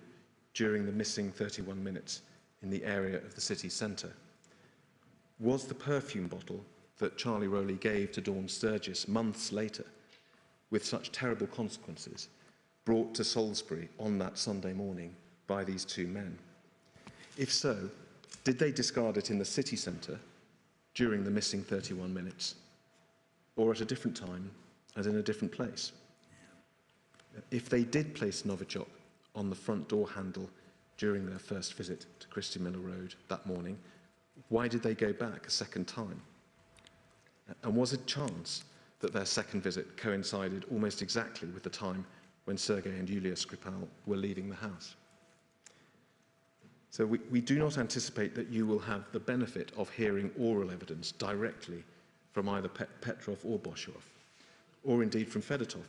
during the missing 31 minutes in the area of the city centre? Was the perfume bottle that Charlie Rowley gave to Dawn Sturgess months later, with such terrible consequences, brought to Salisbury on that Sunday morning by these two men? If so, did they discard it in the city centre during the missing 31 minutes, or at a different time and in a different place? If they did place Novichok on the front door handle during their first visit to Christie Miller Road that morning, why did they go back a second time? And was it chance that their second visit coincided almost exactly with the time when Sergei and Yulia Skripal were leaving the house? So we do not anticipate that you will have the benefit of hearing oral evidence directly from either Petrov or Bosharov, or indeed from Fedotov,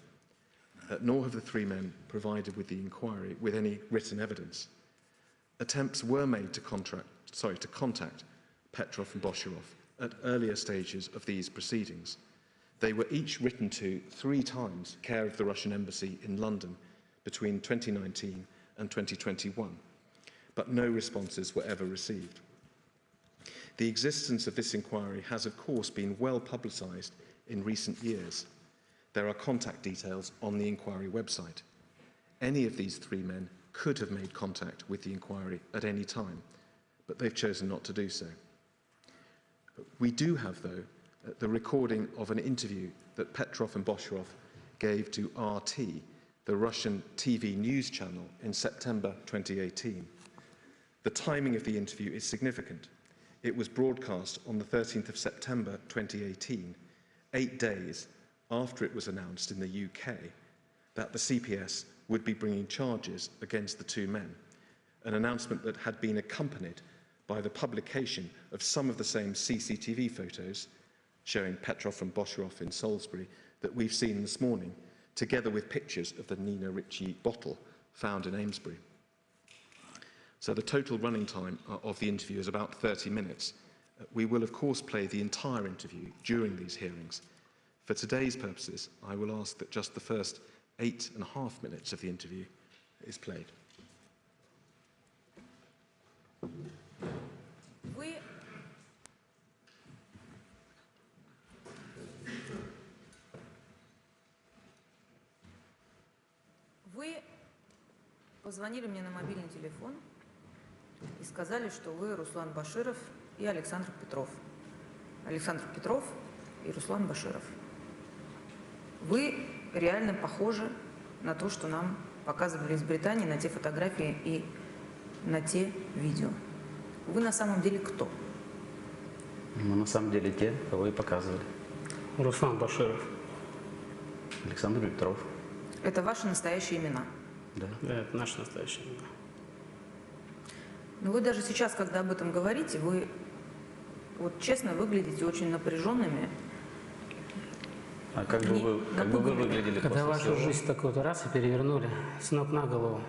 nor have the three men provided with the inquiry with any written evidence. Attempts were made to contact Petrov and Bosherov at earlier stages of these proceedings. They were each written to 3 times, care of the Russian Embassy in London, between 2019 and 2021, but no responses were ever received. The existence of this inquiry has, of course, been well publicised in recent years. There are contact details on the inquiry website. Any of these 3 men could have made contact with the inquiry at any time, but they've chosen not to do so. We do have, though, the recording of an interview that Petrov and Bosherov gave to RT, the Russian TV news channel, in September 2018. The timing of the interview is significant. It was broadcast on the 13th of September 2018, 8 days after it was announced in the UK that the CPS would be bringing charges against the 2 men, an announcement that had been accompanied by the publication of some of the same CCTV photos showing Petrov and Bosherov in Salisbury that we've seen this morning, together with pictures of the Nina Ricci bottle found in Amesbury. So the total running time of the interview is about 30 minutes. We will, of course, play the entire interview during these hearings. For today's purposes, I will ask that just the first 8.5 minutes of the interview is played. Вы позвонили мне на мобильный телефон и сказали, что вы Руслан Баширов и Александр Петров. Александр Петров и Руслан Баширов. Вы реально похожи на то, что нам показывали из Британии, на те фотографии и на те видео. Вы на самом деле кто? Мы на самом деле те, кого и показывали. Руслан Баширов. Александр Петров. Это ваши настоящие имена? Да. Да, это наши настоящие имена. Но вы даже сейчас, когда об этом говорите, вы вот честно выглядите очень напряженными. А как бы вы выглядели Когда после вашу всего? жизнь такой-то раз и перевернули с ног на голову,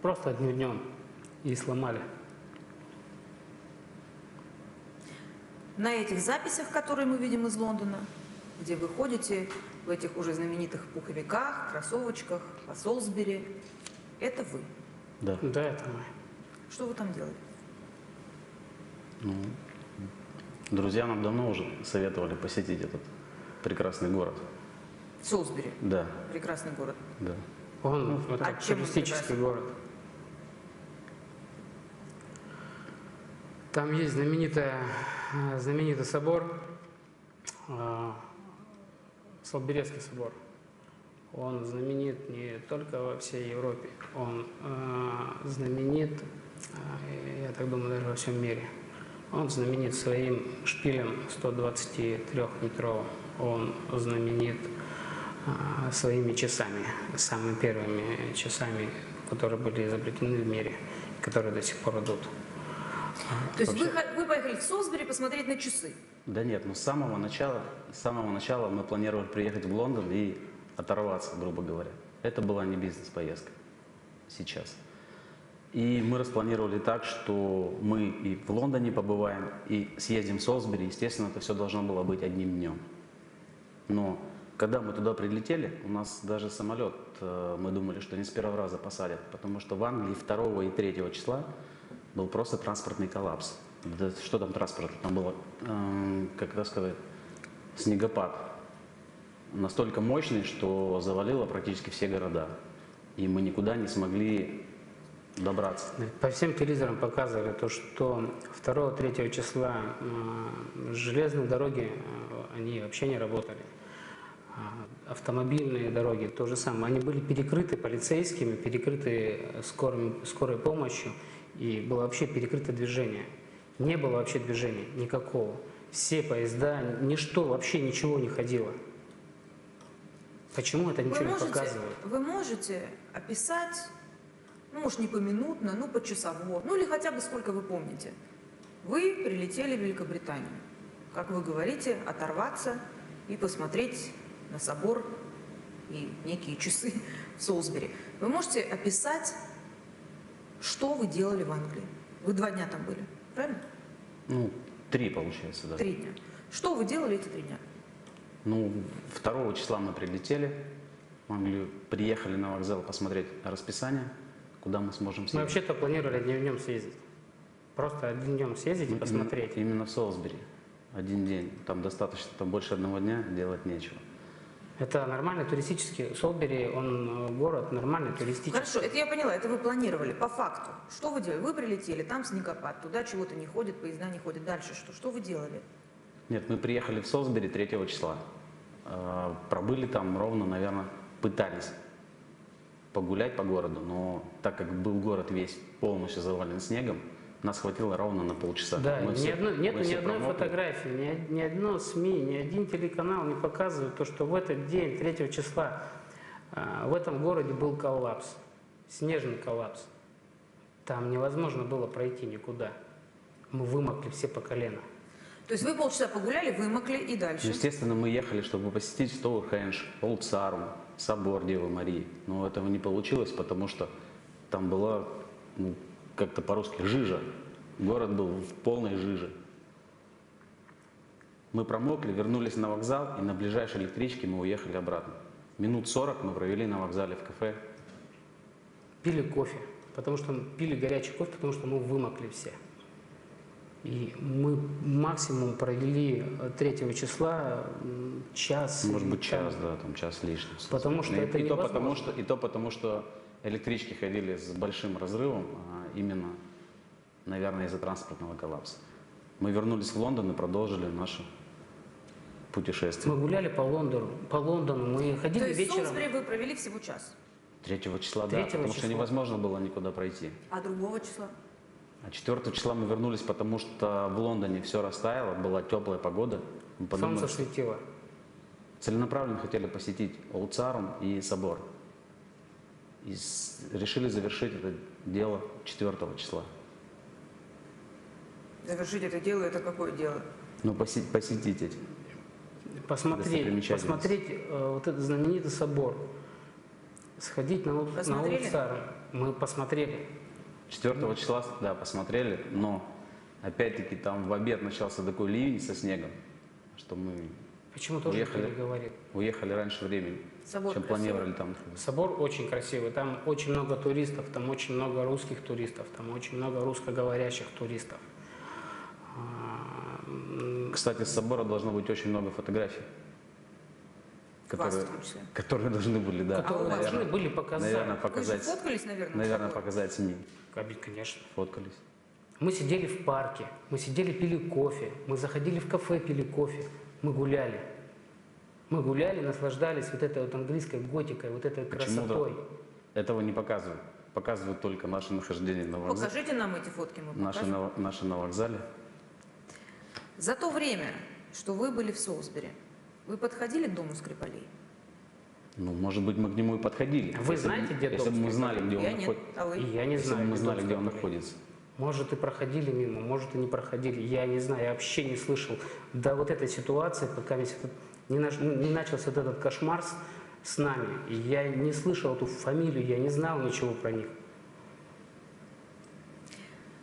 просто одним днем и сломали. На этих записях, которые мы видим из Лондона, где вы ходите в этих уже знаменитых пуховиках, кроссовочках, по Солсбери, это вы. Да. Да, это мы. Что вы там делали? Ну, друзья нам давно уже советовали посетить этот прекрасный город. Солсбери. Да, Прекрасный город. да. Он это чем он туристический прекрасен? город. Там есть знаменитый собор, Солсберийский собор. Он знаменит не только во всей Европе, он знаменит, я так думаю, даже во всем мире. Он знаменит своим шпилем 123-метровым, он знаменит своими часами, самыми первыми часами, которые были изобретены в мире, которые до сих пор идут. То есть вы поехали в Солсбери посмотреть на часы? Да нет, но с самого начала мы планировали приехать в Лондон и оторваться, грубо говоря. Это была не бизнес-поездка сейчас. И мы распланировали так, что мы и в Лондоне побываем, и съездим в Солсбери. Естественно, это все должно было быть одним днем. Но когда мы туда прилетели, у нас даже самолет, мы думали, что не с первого раза посадят, потому что в Англии 2 и 3 числа был просто транспортный коллапс. Да, что там транспорт? Там было, как это сказать, снегопад. Настолько мощный, что завалило практически все города. И мы никуда не смогли добраться. По всем телевизорам показывали то, что 2-3 числа железные дороги, они вообще не работали. Автомобильные дороги то же самое. Они были перекрыты полицейскими, перекрыты скорой помощью, и было вообще перекрыто движение. Не было вообще движения никакого. Все поезда, ничто, вообще ничего не ходило. Почему это ничего не показывает? Вы можете описать, ну, может, не поминутно, ну, почасово, ну, или хотя бы сколько вы помните. Вы прилетели в Великобританию. Как вы говорите, оторваться и посмотреть на собор и некие часы в Солсбери. Вы можете описать, Что вы делали в Англии? Вы 2 дня там были, правильно? Ну, 3 получается, да. 3 дня. Что вы делали эти 3 дня? Ну, 2 числа мы прилетели в Англию, приехали на вокзал посмотреть расписание, куда мы сможем Мы съездить. вообще-то планировали одним днем съездить. Просто одним днем съездить и посмотреть. Именно в Солсбери. 1 день. Там достаточно, там больше 1 дня делать нечего. Это нормальный туристический, Солсбери, он город нормальный туристический. Хорошо, это я поняла, это вы планировали. По факту, что вы делали? Вы прилетели, там снегопад, туда чего-то не ходит, поезда не ходят. Дальше что? Что вы делали? Нет, мы приехали в Солсбери 3 числа. Пробыли там ровно, наверное, пытались погулять по городу, но так как был город весь полностью завален снегом, нас хватило ровно на полчаса. Да, Мы нету мы ни все одной промокли. фотографии, ни одно СМИ, ни один телеканал не показывает то, что в этот день, 3 числа, в этом городе был коллапс, снежный коллапс. Там невозможно было пройти никуда. Мы вымокли все по колено. То есть вы полчаса погуляли, вымокли и дальше? Естественно, мы ехали, чтобы посетить Стоунхендж, Wiltshire, собор Девы Марии. Но этого не получилось, потому что там была, ну, как-то по-русски, жижа. Город был в полной жиже. Мы промокли, вернулись на вокзал, и на ближайшей электричке мы уехали обратно. Минут 40 мы провели на вокзале в кафе. Пили кофе, пили горячий кофе, потому что мы вымокли все. И мы максимум провели 3 числа час. Может быть, там, час, да, там час лишним. Потому что это невозможно. И то потому, что электрички ходили с большим разрывом, а именно, наверное, из-за транспортного коллапса. Мы вернулись в Лондон и продолжили наше путешествие. Мы гуляли по Лондону, мы ходили То есть в вечером. Солсбери вы провели всего час, 3 числа, да, 3 потому что числа. невозможно было никуда пройти. а другого числа? А 4 числа мы вернулись, потому что в Лондоне все растаяло, была теплая погода. Мы подумали, Солнце что светило. целенаправленно хотели посетить Wiltshire и собор. И решили завершить это дело 4 числа. Завершить это дело, это какое дело? Ну, посетить эти. Посмотреть вот этот знаменитый собор. Сходить на Посмотрели? Wiltshire. Мы посмотрели. 4 числа, да, посмотрели, но опять-таки там в обед начался такой ливень со снегом, что мы Почему тоже никто не говорит? уехали раньше времени, Собор чем красивый? планировали там находиться. Собор очень красивый, там очень много туристов, там очень много русских туристов, там очень много русскоговорящих туристов. Кстати, с собора должно быть очень много фотографий, Вас в том числе. которые должны были, да, у вас Должны были показать. наверное, Вы же показать, фоткались, наверное? показать СМИ. Конечно. Фоткались. Мы сидели в парке, мы сидели, пили кофе, мы заходили в кафе, пили кофе, мы гуляли. Мы гуляли, наслаждались вот этой вот английской готикой, вот этой красотой. Почему-то этого не показывают. Показывают только наше нахождение на вокзале. Покажите нам эти фотки, мы покажем. Наши на вокзале. За то время, что вы были в Солсбери, вы подходили к дому Скрипалей? Ну, может быть, мы к нему и подходили. Вы знаете, где Если дом бы мы знали, где Я он нет, находится. а вы? И я не Если бы знаю, мы где знали, дом где он Скрипалей. находится. Может, и проходили мимо, может, и не проходили. Я не знаю, я вообще не слышал до вот этой ситуации, пока не начался вот этот кошмар с нами. И я не слышал эту фамилию, я не знал ничего про них.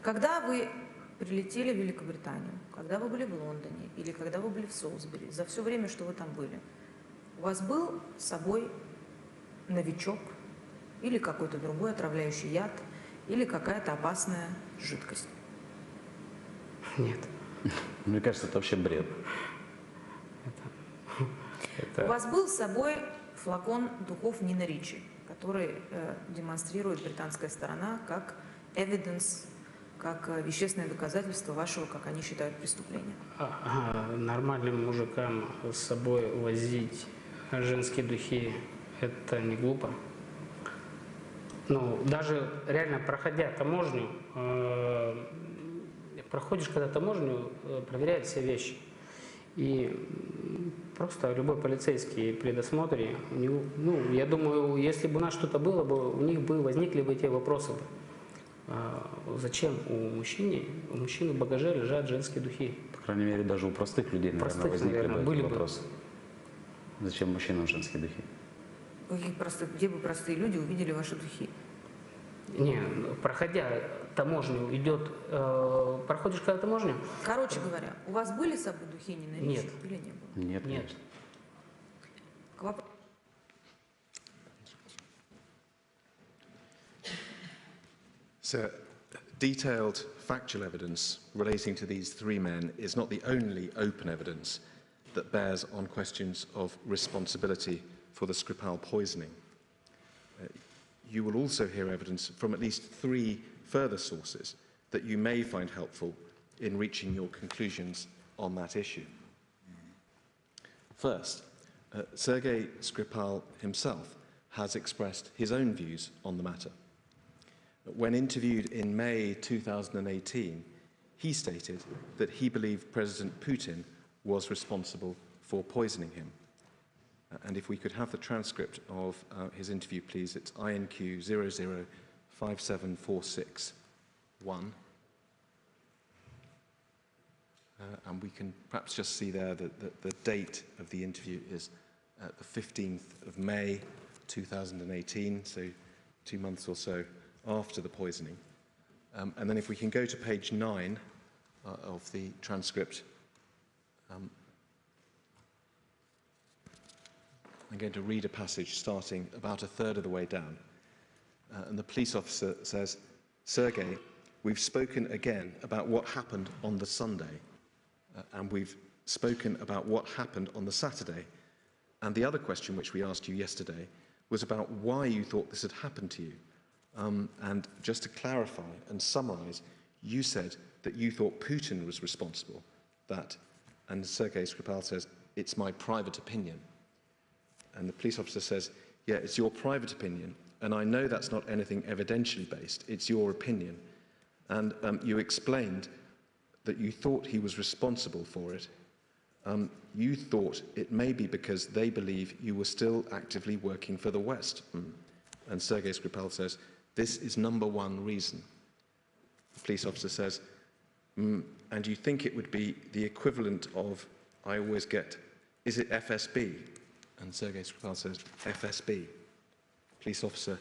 Когда вы прилетели в Великобританию, когда вы были в Лондоне или когда вы были в Солсбери, за все время, что вы там были, у вас был с собой новичок или какой-то другой отравляющий яд или какая-то опасная жидкость? Нет. Мне кажется, это вообще бред. У вас был с собой флакон духов Нина Ричи, который демонстрирует британская сторона как evidence, как вещественное доказательство вашего, как они считают, преступления. Нормальным мужикам с собой возить женские духи – это не глупо. Ну, даже реально проходя таможню, проходишь когда таможню, проверяют все вещи. И просто любой полицейский при досмотре, у него, ну, я думаю, если бы у нас что-то было бы, у них бы возникли бы эти вопросы. Зачем у мужчины в багаже лежат женские духи? По крайней мере, даже у простых людей, наверное, возникли бы эти вопросы. Зачем мужчинам женские духи? Где бы простые люди увидели ваши духи? Не, проходя таможню идет, проходишь когда таможню? Короче говоря, у вас были с собой духи на речи Нет. или не было? Нет, Нет. конечно. К вопросу. So, detailed factual evidence relating to these three men is not the only open evidence that bears on questions of responsibility for the Skripal poisoning. You will also hear evidence from at least three further sources that you may find helpful in reaching your conclusions on that issue. First, Sergei Skripal himself has expressed his own views on the matter. When interviewed in May 2018, he stated that he believed President Putin was responsible for poisoning him. And if we could have the transcript of his interview, please, it's INQ 0057461. And we can perhaps just see there that the date of the interview is the 15th of May 2018, so 2 months or so after the poisoning. And then if we can go to page 9 of the transcript, I'm going to read a passage starting about a third of the way down. And the police officer says, "Sergei, we've spoken again about what happened on the Sunday, and we've spoken about what happened on the Saturday. And the other question which we asked you yesterday was about why you thought this had happened to you. And just to clarify and summarize, you said that you thought Putin was responsible, that," and Sergei Skripal says, "it's my private opinion." And the police officer says, "Yeah, it's your private opinion, and I know that's not anything evidentially based, it's your opinion. And you explained that you thought he was responsible for it. You thought it may be because they believe you were still actively working for the West." And Sergei Skripal says, "This is number one reason." The police officer says, "And you think it would be the equivalent of, I always get, is it FSB?" And Sergei Skripal says, "FSB." Police officer,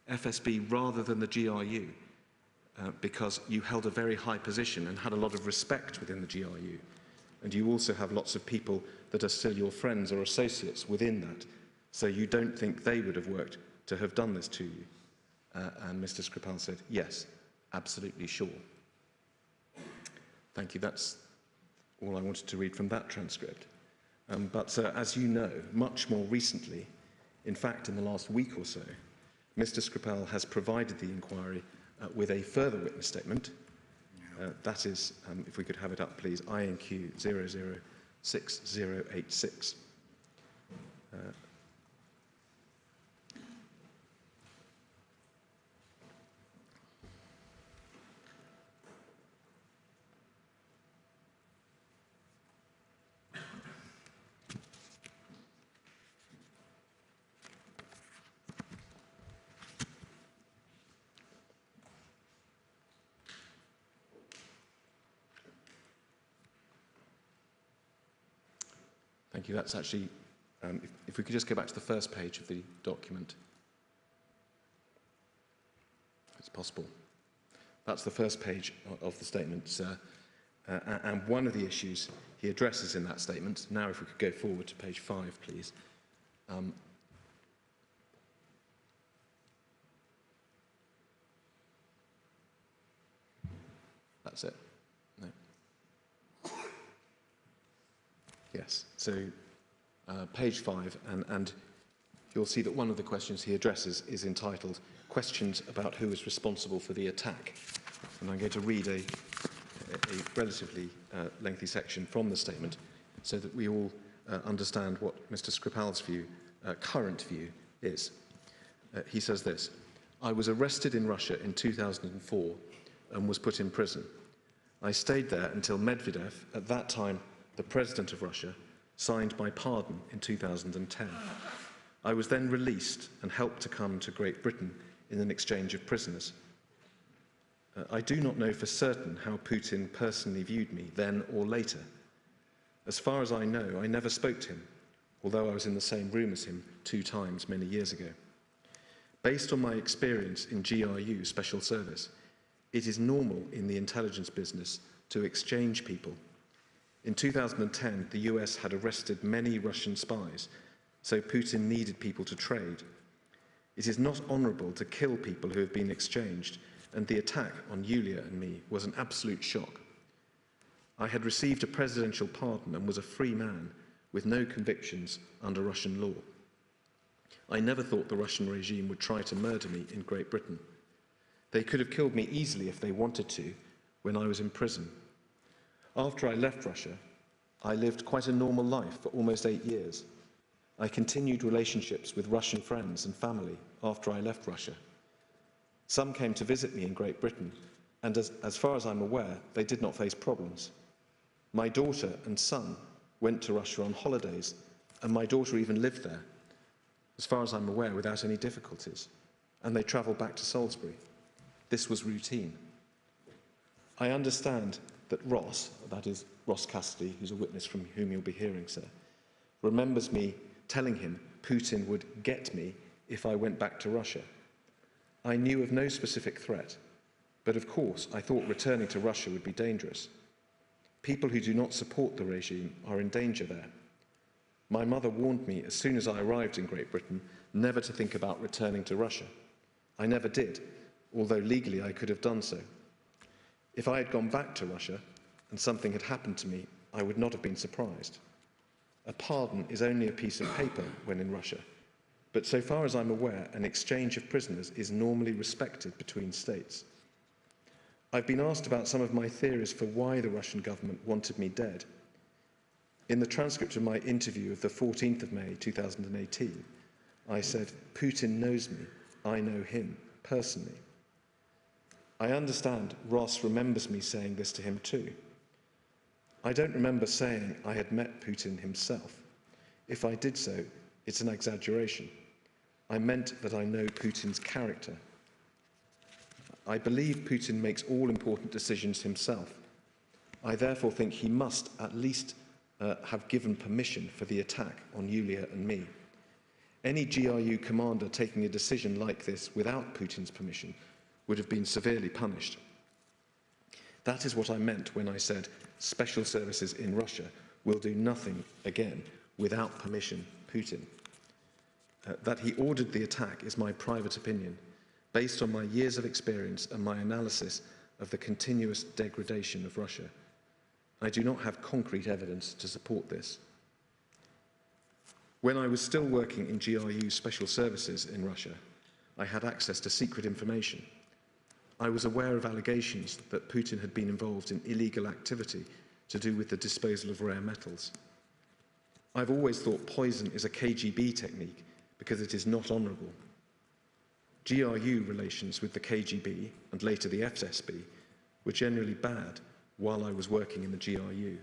"FSB rather than the GRU, because you held a very high position and had a lot of respect within the GRU. And you also have lots of people that are still your friends or associates within that. So you don't think they would have worked to have done this to you?" And Mr. Skripal said, "Yes, absolutely sure." Thank you. That's all I wanted to read from that transcript. But as you know, much more recently, in fact in the last week or so, Mr. Skripal has provided the inquiry with a further witness statement. That is, if we could have it up please, INQ 006086. Thank you. That's actually, if we could just go back to the first page of the document. It's possible. That's the first page of the statement. And one of the issues he addresses in that statement, now if we could go forward to page 5, please. That's it. No. Yes, so page 5, and you'll see that one of the questions he addresses is entitled "Questions about who is responsible for the attack." And I'm going to read a relatively lengthy section from the statement so that we all understand what Mr. Skripal's current view is. He says this: "I was arrested in Russia in 2004 and was put in prison. I stayed there until Medvedev, at that time the President of Russia, signed my pardon in 2010. I was then released and helped to come to Great Britain in an exchange of prisoners. I do not know for certain how Putin personally viewed me then or later. As far as I know, I never spoke to him, although I was in the same room as him 2 times many years ago. Based on my experience in GRU Special Service, it is normal in the intelligence business to exchange people. In 2010, the US had arrested many Russian spies, so Putin needed people to trade. It is not honourable to kill people who have been exchanged, and the attack on Yulia and me was an absolute shock. I had received a presidential pardon and was a free man with no convictions under Russian law. I never thought the Russian regime would try to murder me in Great Britain. They could have killed me easily if they wanted to when I was in prison. After I left Russia, I lived quite a normal life for almost 8 years. I continued relationships with Russian friends and family after I left Russia. Some came to visit me in Great Britain, and as far as I'm aware, they did not face problems. My daughter and son went to Russia on holidays, and my daughter even lived there, as far as I'm aware, without any difficulties, and they travelled back to Salisbury. This was routine. I understand that Ross, that is Ross Cassidy, who's a witness from whom you'll be hearing, sir, remembers me telling him Putin would get me if I went back to Russia. I knew of no specific threat, but of course I thought returning to Russia would be dangerous. People who do not support the regime are in danger there. My mother warned me as soon as I arrived in Great Britain never to think about returning to Russia. I never did, although legally I could have done so. If I had gone back to Russia and something had happened to me, I would not have been surprised. A pardon is only a piece of paper when in Russia, but so far as I'm aware, an exchange of prisoners is normally respected between states. I've been asked about some of my theories for why the Russian government wanted me dead. In the transcript of my interview of the 14th of May 2018, I said, Putin knows me, I know him, personally. I understand Ross remembers me saying this to him too. I don't remember saying I had met Putin himself. If I did so, it's an exaggeration. I meant that I know Putin's character. I believe Putin makes all important decisions himself. I therefore think he must at least have given permission for the attack on Yulia and me. Any GRU commander taking a decision like this without Putin's permission would have been severely punished. That is what I meant when I said special services in Russia will do nothing again without permission Putin. That he ordered the attack is my private opinion, based on my years of experience and my analysis of the continuous degradation of Russia. I do not have concrete evidence to support this. When I was still working in GRU special services in Russia, I had access to secret information. I was aware of allegations that Putin had been involved in illegal activity to do with the disposal of rare metals. I've always thought poison is a KGB technique because it is not honourable. GRU relations with the KGB and later the FSB were generally bad while I was working in the GRU,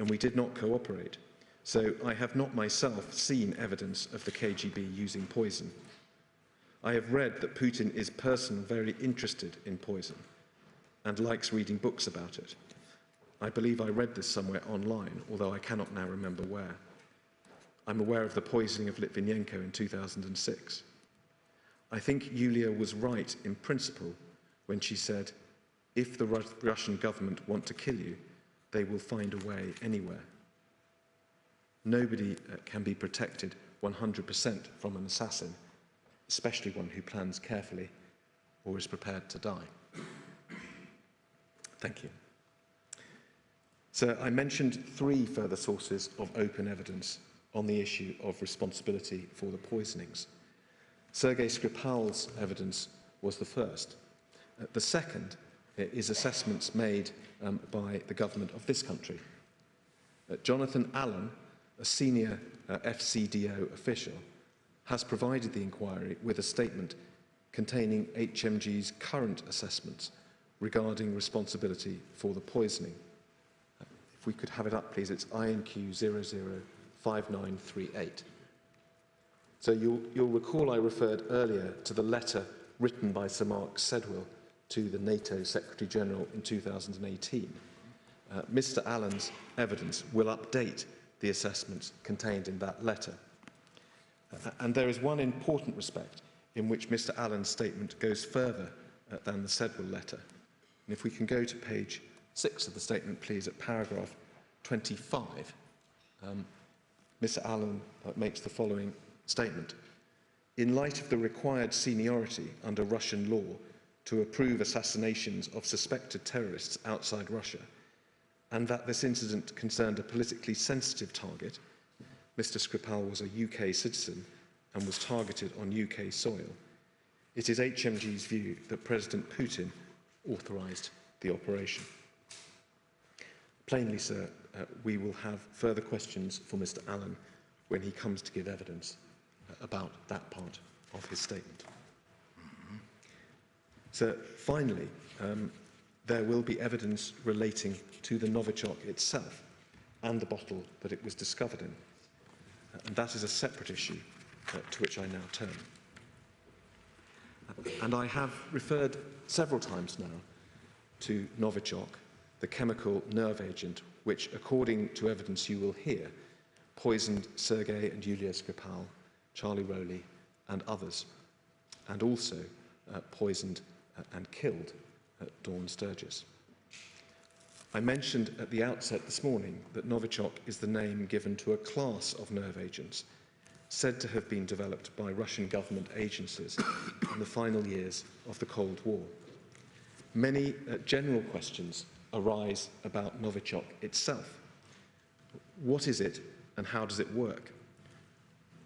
and we did not cooperate, so I have not myself seen evidence of the KGB using poison. I have read that Putin is personally very interested in poison and likes reading books about it. I believe I read this somewhere online, although I cannot now remember where. I'm aware of the poisoning of Litvinenko in 2006. I think Yulia was right in principle when she said, if the Russian government want to kill you, they will find a way anywhere. Nobody can be protected 100% from an assassin, especially one who plans carefully or is prepared to die. Thank you. So I mentioned 3 further sources of open evidence on the issue of responsibility for the poisonings. Sergei Skripal's evidence was the first. The second is assessments made by the government of this country. Jonathan Allen, a senior FCDO official, has provided the inquiry with a statement containing HMG's current assessments regarding responsibility for the poisoning. If we could have it up, please, it's INQ 005938. So you'll recall I referred earlier to the letter written by Sir Mark Sedwill to the NATO Secretary-General in 2018. Mr. Allen's evidence will update the assessments contained in that letter. And there is one important respect in which Mr. Allen's statement goes further than the Sedwell letter. And if we can go to page 6 of the statement, please, at paragraph 25, Mr. Allen makes the following statement. In light of the required seniority under Russian law to approve assassinations of suspected terrorists outside Russia, and that this incident concerned a politically sensitive target, Mr. Skripal was a UK citizen and was targeted on UK soil. It is HMG's view that President Putin authorised the operation. Plainly, sir, we will have further questions for Mr. Allen when he comes to give evidence about that part of his statement. So, finally, there will be evidence relating to the Novichok itself and the bottle that it was discovered in. And that is a separate issue to which I now turn. And I have referred several times now to Novichok, the chemical nerve agent which, according to evidence you will hear, poisoned Sergei and Yulia Skripal, Charlie Rowley and others, and also poisoned and killed Dawn Sturgess. I mentioned at the outset this morning that Novichok is the name given to a class of nerve agents said to have been developed by Russian government agencies in the final years of the Cold War. Many general questions arise about Novichok itself. What is it and how does it work?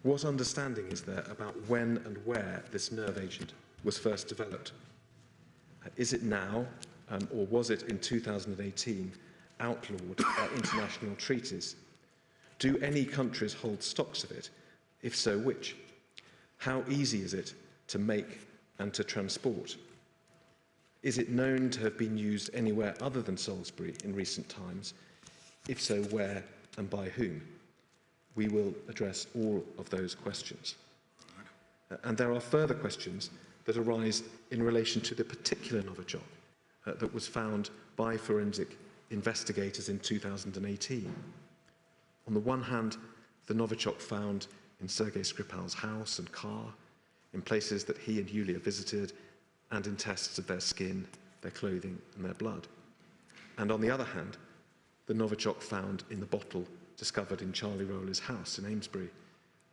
What understanding is there about when and where this nerve agent was first developed? Is it now, or was it in 2018, outlawed by international treaties? Do any countries hold stocks of it? If so, which? How easy is it to make and to transport? Is it known to have been used anywhere other than Salisbury in recent times? If so, where and by whom? We will address all of those questions. And there are further questions that arise in relation to the particular Novichok that was found by forensic investigators in 2018. On the one hand, the Novichok found in Sergei Skripal's house and car, in places that he and Yulia visited, and in tests of their skin, their clothing and their blood. And on the other hand, the Novichok found in the bottle discovered in Charlie Rowley's house in Amesbury,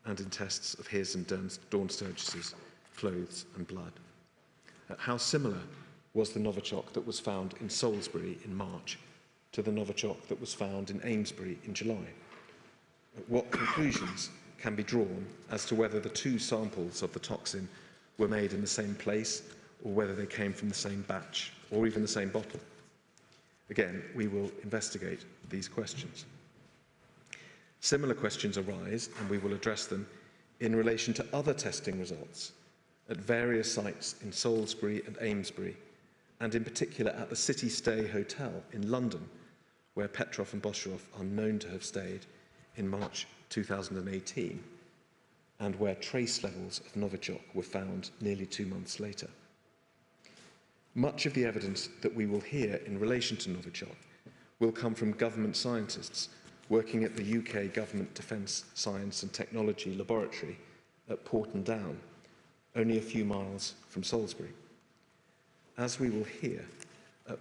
and in tests of his and Dawn Sturgess's clothes and blood. How similar was the Novichok that was found in Salisbury in March to the Novichok that was found in Amesbury in July? What conclusions can be drawn as to whether the two samples of the toxin were made in the same place, or whether they came from the same batch, or even the same bottle? Again, we will investigate these questions. Similar questions arise, and we will address them in relation to other testing results at various sites in Salisbury and Amesbury, and in particular at the City Stay Hotel in London, where Petrov and Bosharov are known to have stayed in March 2018, and where trace levels of Novichok were found nearly 2 months later. Much of the evidence that we will hear in relation to Novichok will come from government scientists working at the UK Government Defence Science and Technology Laboratory at Porton Down, only a few miles from Salisbury. As we will hear,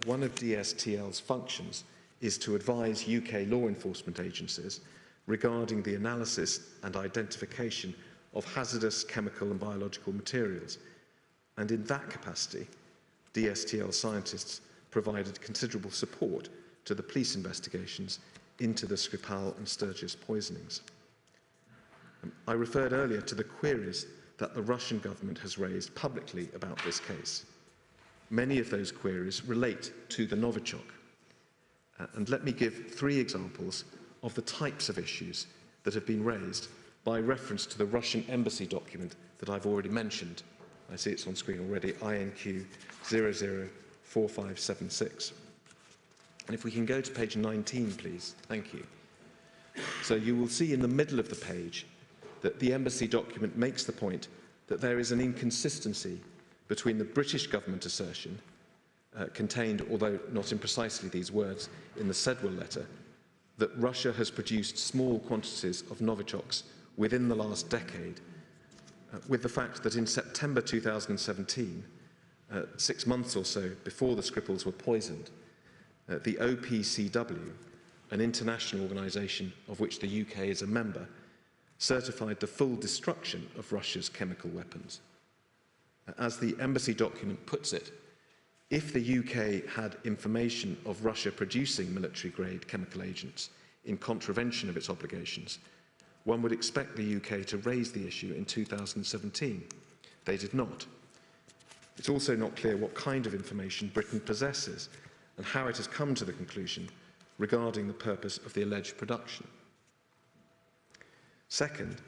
one of DSTL's functions is to advise UK law enforcement agencies regarding the analysis and identification of hazardous chemical and biological materials, and in that capacity, DSTL scientists provided considerable support to the police investigations into the Skripal and Sturgess poisonings. I referred earlier to the queries that the Russian government has raised publicly about this case. Many of those queries relate to the Novichok. And let me give 3 examples of the types of issues that have been raised by reference to the Russian embassy document that I've already mentioned. I see it's on screen already, INQ 004576. And if we can go to page 19, please. Thank you. So you will see in the middle of the page that the embassy document makes the point that there is an inconsistency between the British government assertion, contained, although not in precisely these words, in the Sedwell letter, that Russia has produced small quantities of Novichoks within the last decade, with the fact that in September 2017, 6 months or so before the Skripals were poisoned, the OPCW, an international organisation of which the UK is a member, certified the full destruction of Russia's chemical weapons. As the embassy document puts it, if the UK had information of Russia producing military-grade chemical agents in contravention of its obligations, one would expect the UK to raise the issue in 2017. They did not. It's also not clear what kind of information Britain possesses and how it has come to the conclusion regarding the purpose of the alleged production. Second,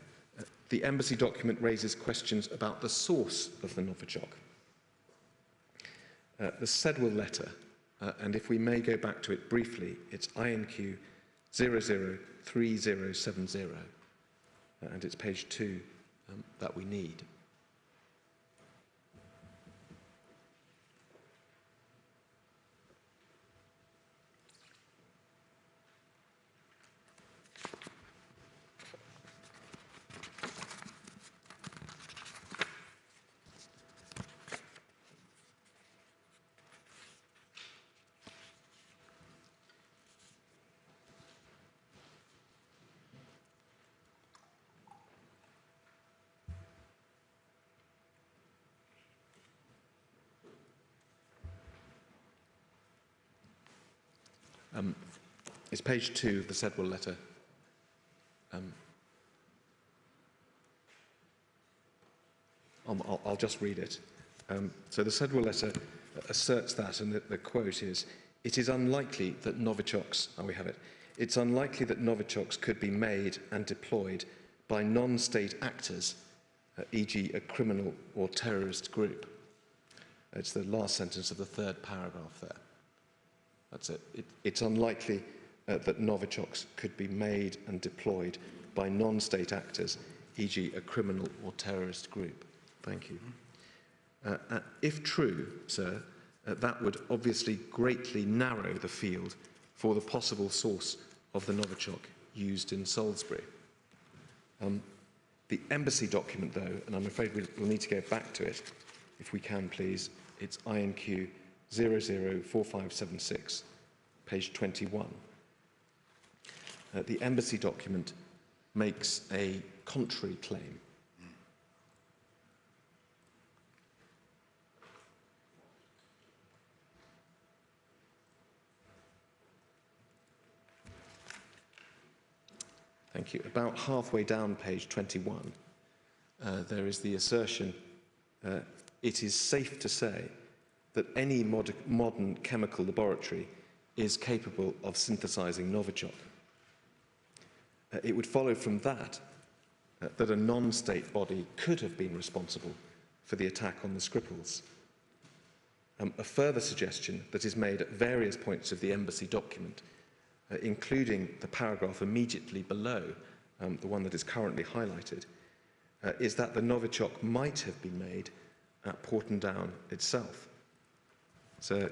the embassy document raises questions about the source of the Novichok. The Sedwell letter, and if we may go back to it briefly, it's INQ 003070, and it's page 2 that we need. It's page 2 of the Sedwell letter. I'll just read it. So the Sedwell letter asserts that, and the quote is, "It is unlikely that Novichoks," we have it, "it's unlikely that Novichoks could be made and deployed by non-state actors, e.g. a criminal or terrorist group." It's the last sentence of the third paragraph there. That's it. It's unlikely that Novichoks could be made and deployed by non-state actors, e.g. a criminal or terrorist group. Thank you. If true, sir, that would obviously greatly narrow the field for the possible source of the Novichok used in Salisbury. The embassy document, though, and I'm afraid we'll need to go back to it, if we can, please. It's INQ 004576, page 21. The embassy document makes a contrary claim. Thank you. About halfway down page 21, there is the assertion, it is safe to say that any modern chemical laboratory is capable of synthesizing Novichok. It would follow from that that a non-state body could have been responsible for the attack on the Skripals. A further suggestion that is made at various points of the embassy document, including the paragraph immediately below, the one that is currently highlighted, is that the Novichok might have been made at Porton Down itself. So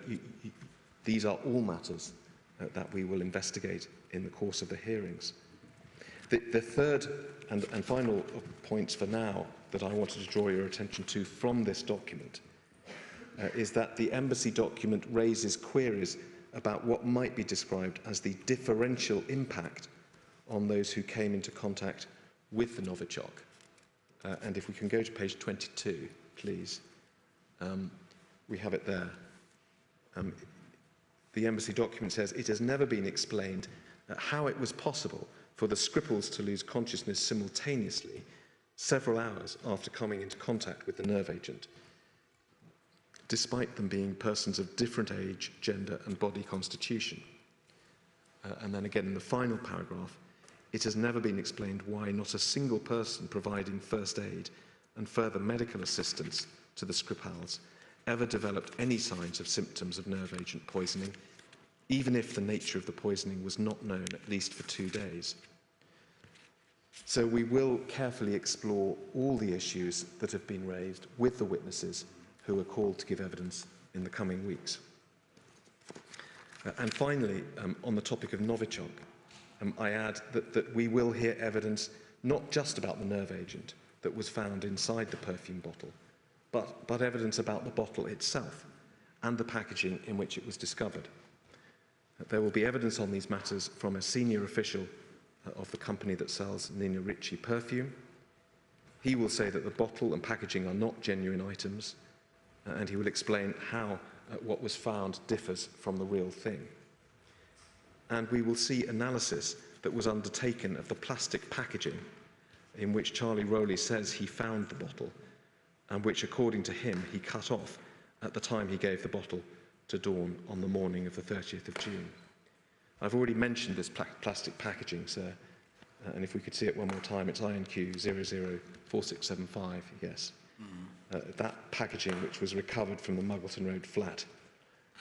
these are all matters that we will investigate in the course of the hearings. The third and final points for now that I wanted to draw your attention to from this document is that the embassy document raises queries about what might be described as the differential impact on those who came into contact with the Novichok. And if we can go to page 22, please. We have it there. The embassy document says, "It has never been explained how it was possible for the Skripals to lose consciousness simultaneously several hours after coming into contact with the nerve agent, despite them being persons of different age, gender and body constitution." And then again in the final paragraph, "It has never been explained why not a single person providing first aid and further medical assistance to the Skripals ever developed any signs of symptoms of nerve agent poisoning, even if the nature of the poisoning was not known at least for 2 days." So we will carefully explore all the issues that have been raised with the witnesses who are called to give evidence in the coming weeks. And finally, on the topic of Novichok, I add that we will hear evidence not just about the nerve agent, that was found inside the perfume bottle, but evidence about the bottle itself and the packaging in which it was discovered. There will be evidence on these matters from a senior official of the company that sells Novichok perfume. He will say that the bottle and packaging are not genuine items, and he will explain how what was found differs from the real thing. And we will see analysis that was undertaken of the plastic packaging in which Charlie Rowley says he found the bottle, and which, according to him, he cut off at the time he gave the bottle to Dawn on the morning of the 30th of June. I've already mentioned this plastic packaging, sir, and if we could see it one more time, it's INQ 004675, yes. That packaging which was recovered from the Muggleton Road flat.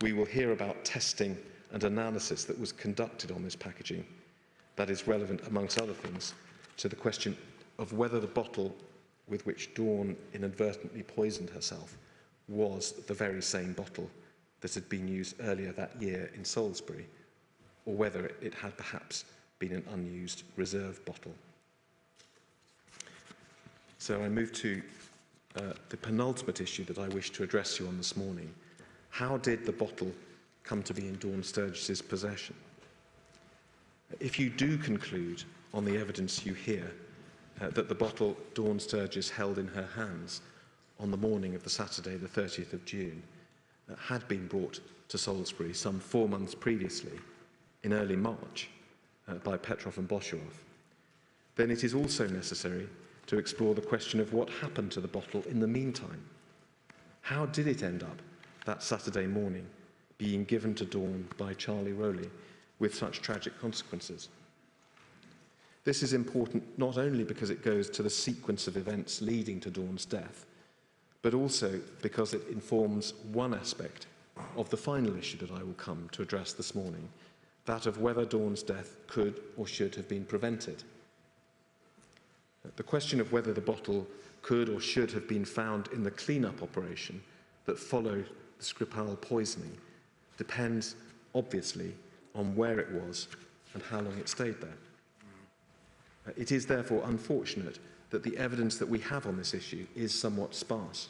We will hear about testing and analysis that was conducted on this packaging that is relevant, amongst other things, to the question of whether the bottle with which Dawn inadvertently poisoned herself was the very same bottle that had been used earlier that year in Salisbury, or whether it had perhaps been an unused reserve bottle. So I move to the penultimate issue that I wish to address you on this morning. How did the bottle come to be in Dawn Sturgess's possession? If you do conclude, on the evidence you hear, that the bottle Dawn Sturgess held in her hands on the morning of the Saturday, the 30th of June, had been brought to Salisbury some 4 months previously, in early March, by Petrov and Bosharov, then it is also necessary to explore the question of what happened to the bottle in the meantime. How did it end up that Saturday morning being given to Dawn by Charlie Rowley with such tragic consequences? This is important not only because it goes to the sequence of events leading to Dawn's death, but also because it informs one aspect of the final issue that I will come to address this morning, that of whether Dawn's death could or should have been prevented. The question of whether the bottle could or should have been found in the clean-up operation that followed the Skripal poisoning depends, obviously, on where it was and how long it stayed there. It is therefore unfortunate that the evidence that we have on this issue is somewhat sparse.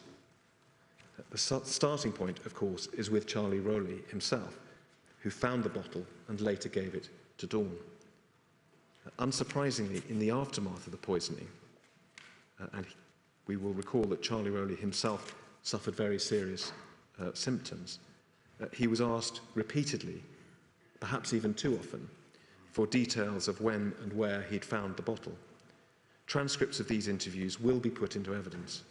The starting point, of course, is with Charlie Rowley himself, who found the bottle and later gave it to Dawn. Unsurprisingly, in the aftermath of the poisoning, and we will recall that Charlie Rowley himself suffered very serious symptoms, he was asked repeatedly, perhaps even too often, for details of when and where he'd found the bottle. Transcripts of these interviews will be put into evidence.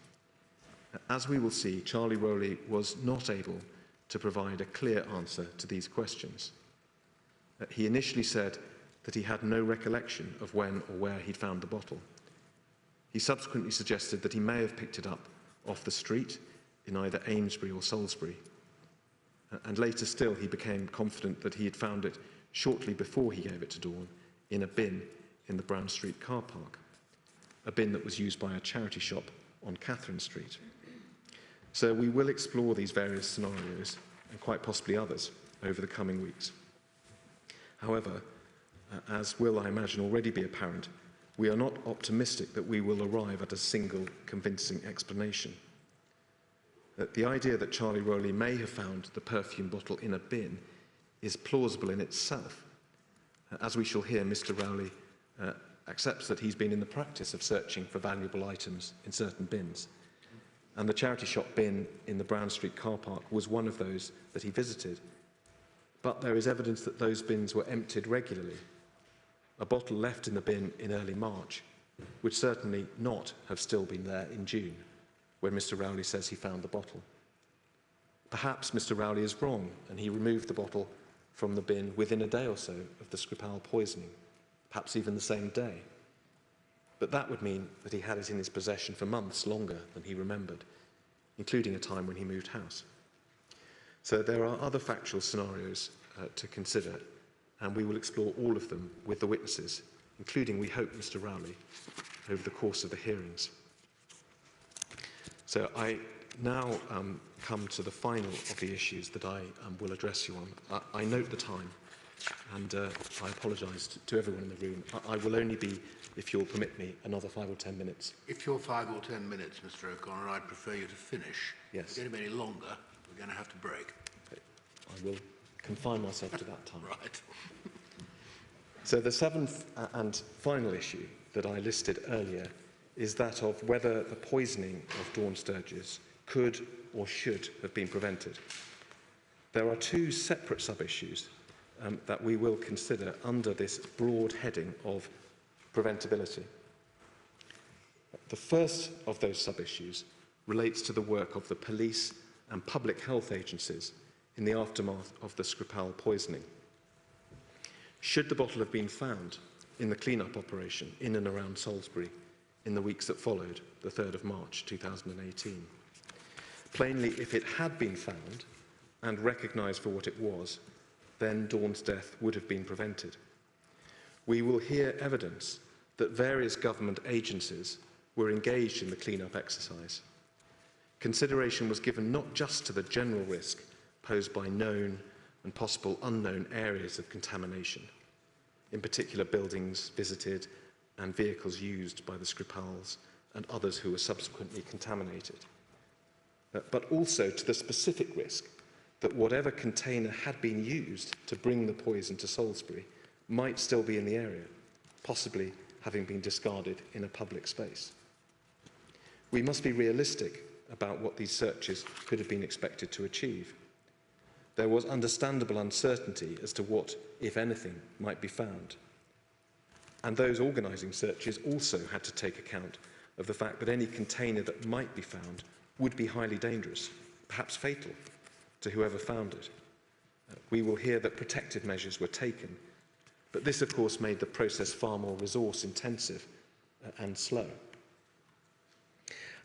As we will see, Charlie Rowley was not able to provide a clear answer to these questions. He initially said that he had no recollection of when or where he'd found the bottle. He subsequently suggested that he may have picked it up off the street in either Amesbury or Salisbury. And later still, he became confident that he had found it shortly before he gave it to Dawn in a bin in the Brown Street car park, a bin that was used by a charity shop on Catherine Street. So we will explore these various scenarios, and quite possibly others, over the coming weeks. However, as will, I imagine, already be apparent, we are not optimistic that we will arrive at a single convincing explanation. The idea that Charlie Rowley may have found the perfume bottle in a bin is plausible in itself. As we shall hear, Mr. Rowley accepts that he's been in the practice of searching for valuable items in certain bins, and the charity shop bin in the Brown Street car park was one of those that he visited. But there is evidence that those bins were emptied regularly. A bottle left in the bin in early March would certainly not have still been there in June, when Mr. Rowley says he found the bottle. Perhaps Mr. Rowley is wrong, and he removed the bottle from the bin within a day or so of the Skripal poisoning, perhaps even the same day. But that would mean that he had it in his possession for months longer than he remembered, including a time when he moved house. So there are other factual scenarios to consider, and we will explore all of them with the witnesses, including, we hope, Mr. Rowley, over the course of the hearings. So I now come to the final of the issues that I will address you on. I note the time, and I apologise to everyone in the room. I will only be, if you'll permit me, another 5 or 10 minutes. If you're 5 or 10 minutes, Mr. O'Connor, I'd prefer you to finish. Yes. If you're going to be any longer, we're going to have to break. I will confine myself to that time. Right. So the seventh and final issue that I listed earlier is that of whether the poisoning of Dawn Sturgess could or should have been prevented. There are two separate sub-issues that we will consider under this broad heading of preventability. The first of those sub-issues relates to the work of the police and public health agencies in the aftermath of the Skripal poisoning. Should the bottle have been found in the clean-up operation in and around Salisbury in the weeks that followed, the 3rd of March 2018? Plainly, if it had been found and recognised for what it was, then Dawn's death would have been prevented. We will hear evidence that various government agencies were engaged in the clean-up exercise. Consideration was given not just to the general risk posed by known and possible unknown areas of contamination, in particular buildings visited and vehicles used by the Skripals and others who were subsequently contaminated, but also to the specific risk that whatever container had been used to bring the poison to Salisbury might still be in the area, possibly having been discarded in a public space. We must be realistic about what these searches could have been expected to achieve. There was understandable uncertainty as to what, if anything, might be found. And those organising searches also had to take account of the fact that any container that might be found would be highly dangerous, perhaps fatal, to whoever found it. We will hear that protective measures were taken, but this, of course, made the process far more resource-intensive and slow.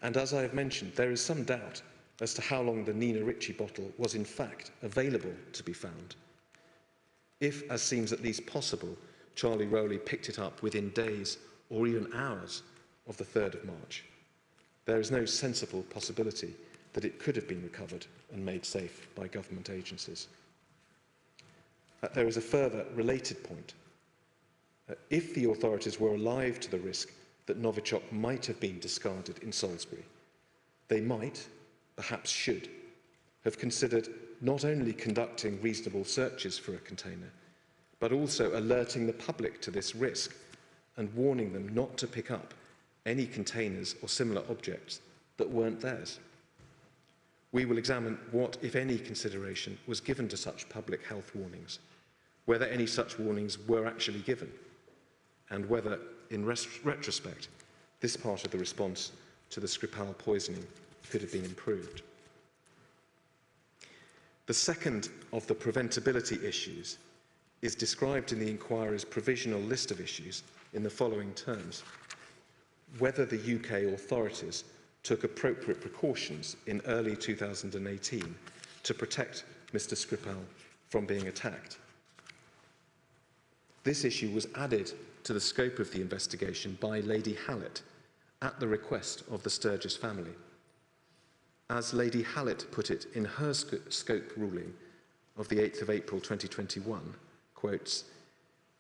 And as I have mentioned, there is some doubt as to how long the Nina Ricci bottle was in fact available to be found. If, as seems at least possible, Charlie Rowley picked it up within days or even hours of the 3rd of March, there is no sensible possibility that it could have been recovered and made safe by government agencies. There is a further related point. If the authorities were alive to the risk that Novichok might have been discarded in Salisbury, they might, perhaps should, have considered not only conducting reasonable searches for a container, but also alerting the public to this risk and warning them not to pick up any containers or similar objects that weren't theirs. We will examine what, if any, consideration was given to such public health warnings, whether any such warnings were actually given, and whether, in retrospect, this part of the response to the Skripal poisoning could have been improved. The second of the preventability issues is described in the inquiry's provisional list of issues in the following terms: whether the UK authorities took appropriate precautions in early 2018 to protect Mr. Skripal from being attacked. This issue was added to the scope of the investigation by Lady Hallett at the request of the Sturgess family. As Lady Hallett put it in her scope ruling of the 8th of April 2021, quotes,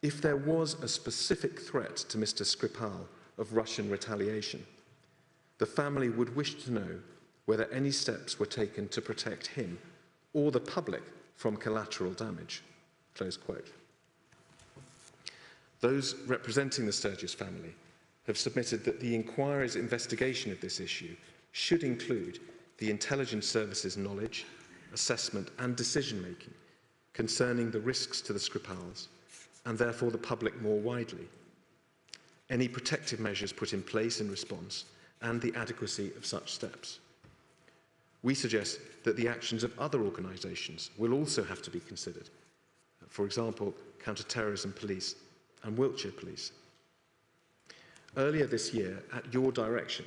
"If there was a specific threat to Mr. Skripal of Russian retaliation, the family would wish to know whether any steps were taken to protect him or the public from collateral damage." Close quote. Those representing the Sturgess family have submitted that the inquiry's investigation of this issue should include the intelligence service's knowledge, assessment and decision-making concerning the risks to the Skripals, and therefore the public more widely, any protective measures put in place in response, and the adequacy of such steps. We suggest that the actions of other organisations will also have to be considered, for example, counter-terrorism police and Wiltshire police. Earlier this year, at your direction,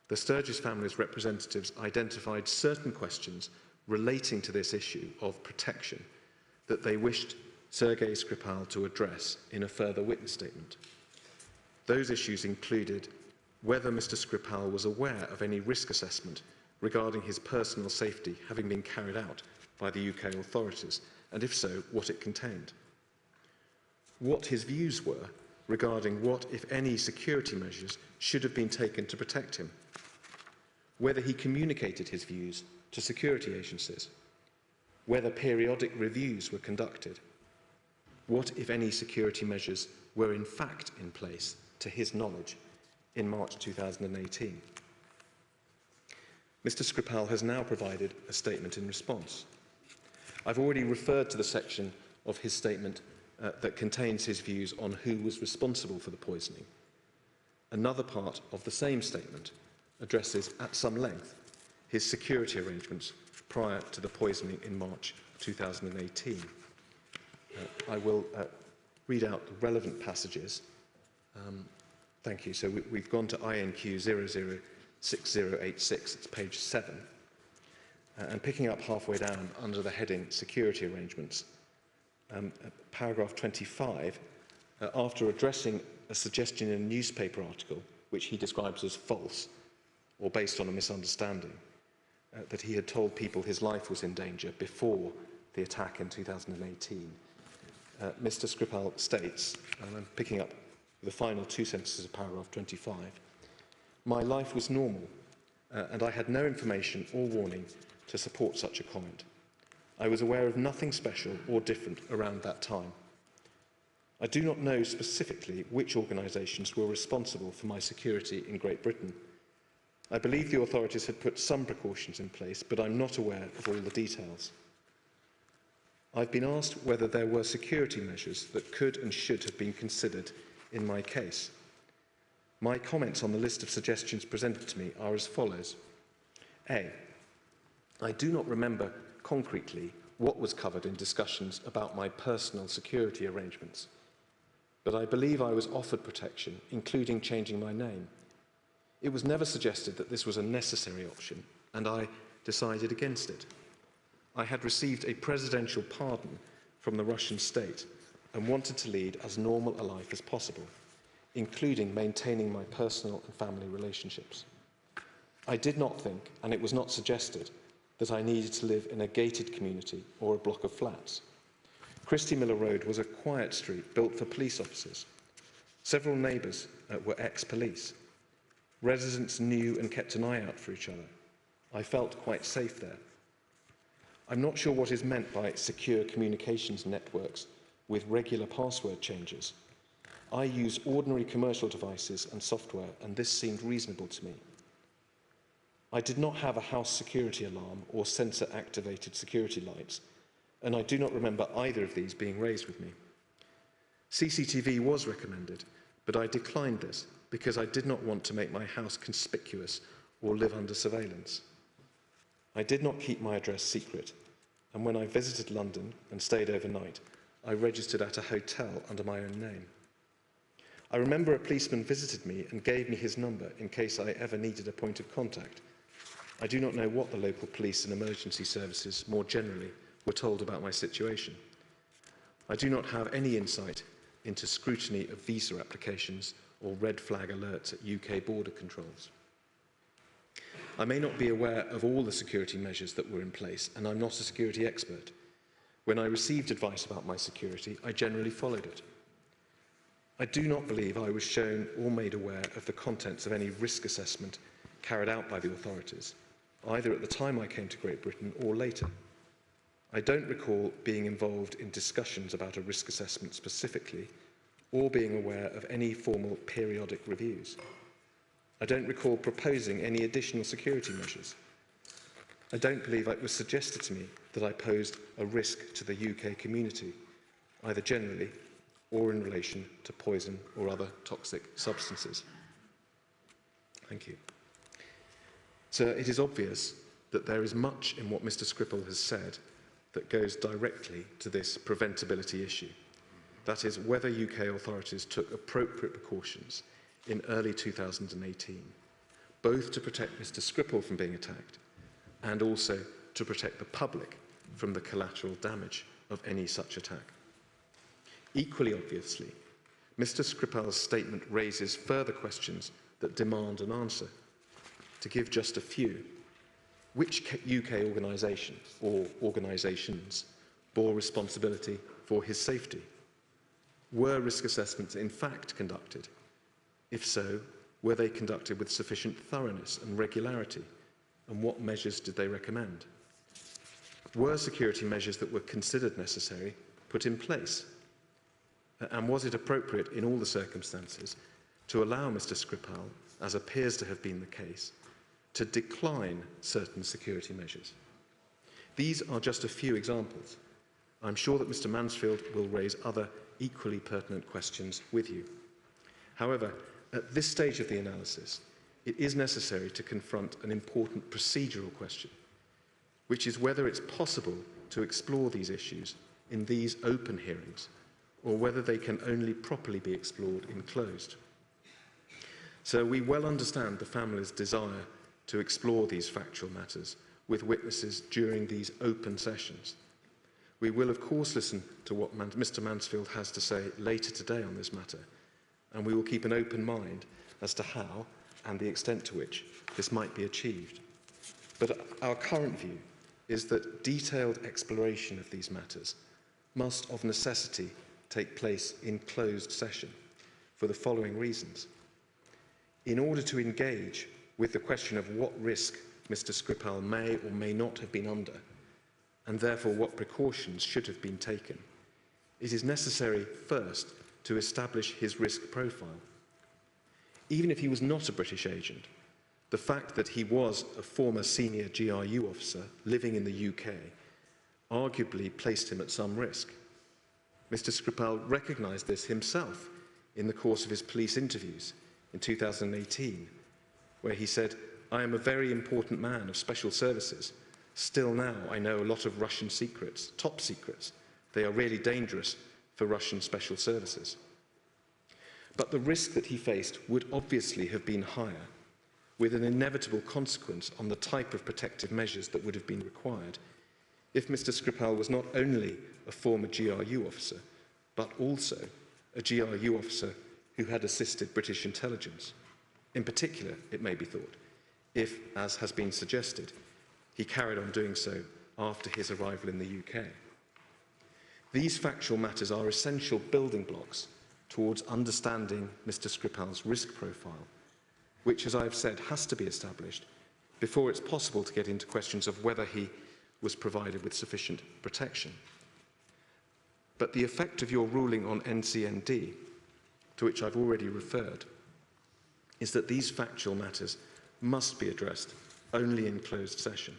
the Sturgess family's representatives identified certain questions relating to this issue of protection that they wished Sergei Skripal to address in a further witness statement. Those issues included whether Mr. Skripal was aware of any risk assessment regarding his personal safety having been carried out by the UK authorities, and if so, what it contained. what his views were regarding what, if any, security measures should have been taken to protect him, whether he communicated his views to security agencies, whether periodic reviews were conducted, what, if any, security measures were in fact in place, to his knowledge, in March 2018. Mr. Skripal has now provided a statement in response. I've already referred to the section of his statement that contains his views on who was responsible for the poisoning. Another part of the same statement addresses at some length his security arrangements prior to the poisoning in March 2018. I will read out the relevant passages. Thank you. So we've gone to INQ 006086, it's page 7. And picking up halfway down under the heading Security Arrangements, paragraph 25, after addressing a suggestion in a newspaper article, which he describes as false or based on a misunderstanding, that he had told people his life was in danger before the attack in 2018, Mr. Skripal states, and I'm picking up the final two sentences of paragraph 25, "My life was normal, and I had no information or warning to support such a comment. I was aware of nothing special or different around that time. I do not know specifically which organisations were responsible for my security in Great Britain. I believe the authorities had put some precautions in place, but I'm not aware of all the details. I've been asked whether there were security measures that could and should have been considered in my case. My comments on the list of suggestions presented to me are as follows. A. I do not remember concretely what was covered in discussions about my personal security arrangements, but I believe I was offered protection, including changing my name. It was never suggested that this was a necessary option, and I decided against it. I had received a presidential pardon from the Russian state and wanted to lead as normal a life as possible, including maintaining my personal and family relationships. I did not think, and it was not suggested, that I needed to live in a gated community or a block of flats. Christie Miller Road was a quiet street built for police officers. Several neighbours were ex-police. Residents knew and kept an eye out for each other. I felt quite safe there. I'm not sure what is meant by secure communications networks with regular password changes. I use ordinary commercial devices and software, and this seemed reasonable to me. I did not have a house security alarm or sensor-activated security lights, and I do not remember either of these being raised with me. CCTV was recommended, but I declined this because I did not want to make my house conspicuous or live under surveillance. I did not keep my address secret, and when I visited London and stayed overnight, I registered at a hotel under my own name. I remember a policeman visited me and gave me his number in case I ever needed a point of contact. I do not know what the local police and emergency services, more generally, were told about my situation. I do not have any insight into scrutiny of visa applications or red flag alerts at UK border controls. I may not be aware of all the security measures that were in place, and I'm not a security expert. When I received advice about my security, I generally followed it. I do not believe I was shown or made aware of the contents of any risk assessment carried out by the authorities, either at the time I came to Great Britain or later. I don't recall being involved in discussions about a risk assessment specifically, or being aware of any formal periodic reviews. I don't recall proposing any additional security measures. I don't believe it was suggested to me that I posed a risk to the UK community, either generally or in relation to poison or other toxic substances. Thank you. So it is obvious that there is much in what Mr. Skripal has said that goes directly to this preventability issue. That is, whether UK authorities took appropriate precautions in early 2018, both to protect Mr. Skripal from being attacked and also to protect the public from the collateral damage of any such attack. Equally obviously, Mr. Skripal's statement raises further questions that demand an answer. To give just a few, which UK organisation or organisations bore responsibility for his safety? Were risk assessments in fact conducted? If so, were they conducted with sufficient thoroughness and regularity? And what measures did they recommend? Were security measures that were considered necessary put in place? And was it appropriate in all the circumstances to allow Mr. Skripal, as appears to have been the case, to decline certain security measures? These are just a few examples. I'm sure that Mr. Mansfield will raise other equally pertinent questions with you. However, at this stage of the analysis, it is necessary to confront an important procedural question, which is whether it's possible to explore these issues in these open hearings, or whether they can only properly be explored in closed. So we well understand the family's desire to explore these factual matters with witnesses during these open sessions. We will, of course, listen to what Mr. Mansfield has to say later today on this matter, and we will keep an open mind as to how and the extent to which this might be achieved. But our current view is that detailed exploration of these matters must of necessity take place in closed session for the following reasons. In order to engage with the question of what risk Mr. Skripal may or may not have been under, and therefore what precautions should have been taken, it is necessary first to establish his risk profile. Even if he was not a British agent, the fact that he was a former senior GRU officer living in the UK arguably placed him at some risk. Mr. Skripal recognised this himself in the course of his police interviews in 2018, where he said, "I am a very important man of special services. Still now I know a lot of Russian secrets, top secrets. They are really dangerous for Russian special services." But the risk that he faced would obviously have been higher, with an inevitable consequence on the type of protective measures that would have been required if Mr. Skripal was not only a former GRU officer, but also a GRU officer who had assisted British intelligence. In particular, it may be thought, if, as has been suggested, he carried on doing so after his arrival in the UK. These factual matters are essential building blocks towards understanding Mr. Skripal's risk profile, which, as I've said, has to be established before it's possible to get into questions of whether he was provided with sufficient protection. But the effect of your ruling on NCND, to which I've already referred, is that these factual matters must be addressed only in closed session.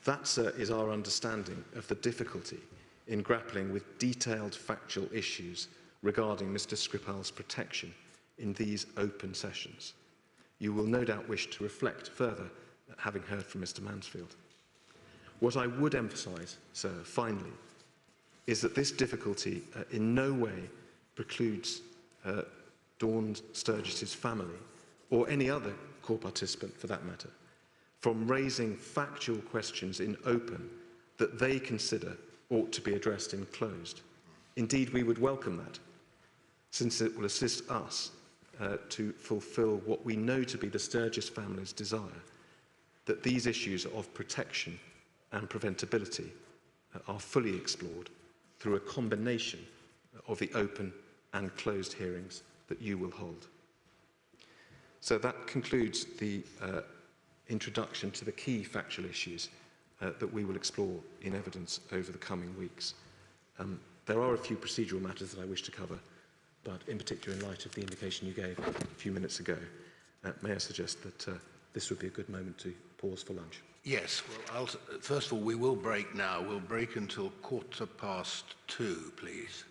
That, sir, is our understanding of the difficulty in grappling with detailed factual issues regarding Mr. Skripal's protection in these open sessions. You will no doubt wish to reflect further, having heard from Mr. Mansfield. What I would emphasise, sir, finally, is that this difficulty in no way precludes Dawn Sturgess's family, or any other court participant for that matter, from raising factual questions in open that they consider ought to be addressed in closed. Indeed, we would welcome that, since it will assist us to fulfil what we know to be the Sturgess family's desire, that these issues of protection and preventability are fully explored through a combination of the open and closed hearings that you will hold. So that concludes the introduction to the key factual issues that we will explore in evidence over the coming weeks. There are a few procedural matters that I wish to cover, but in particular in light of the indication you gave a few minutes ago, may I suggest that this would be a good moment to pause for lunch? Yes, well, first of all, we will break now. We'll break until 2:15, please.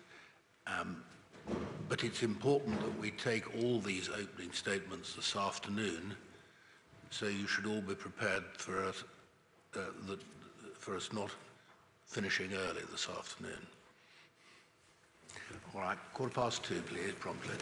But it's important that we take all these opening statements this afternoon, so you should all be prepared for us not finishing early this afternoon. All right, 2:15, please, promptly.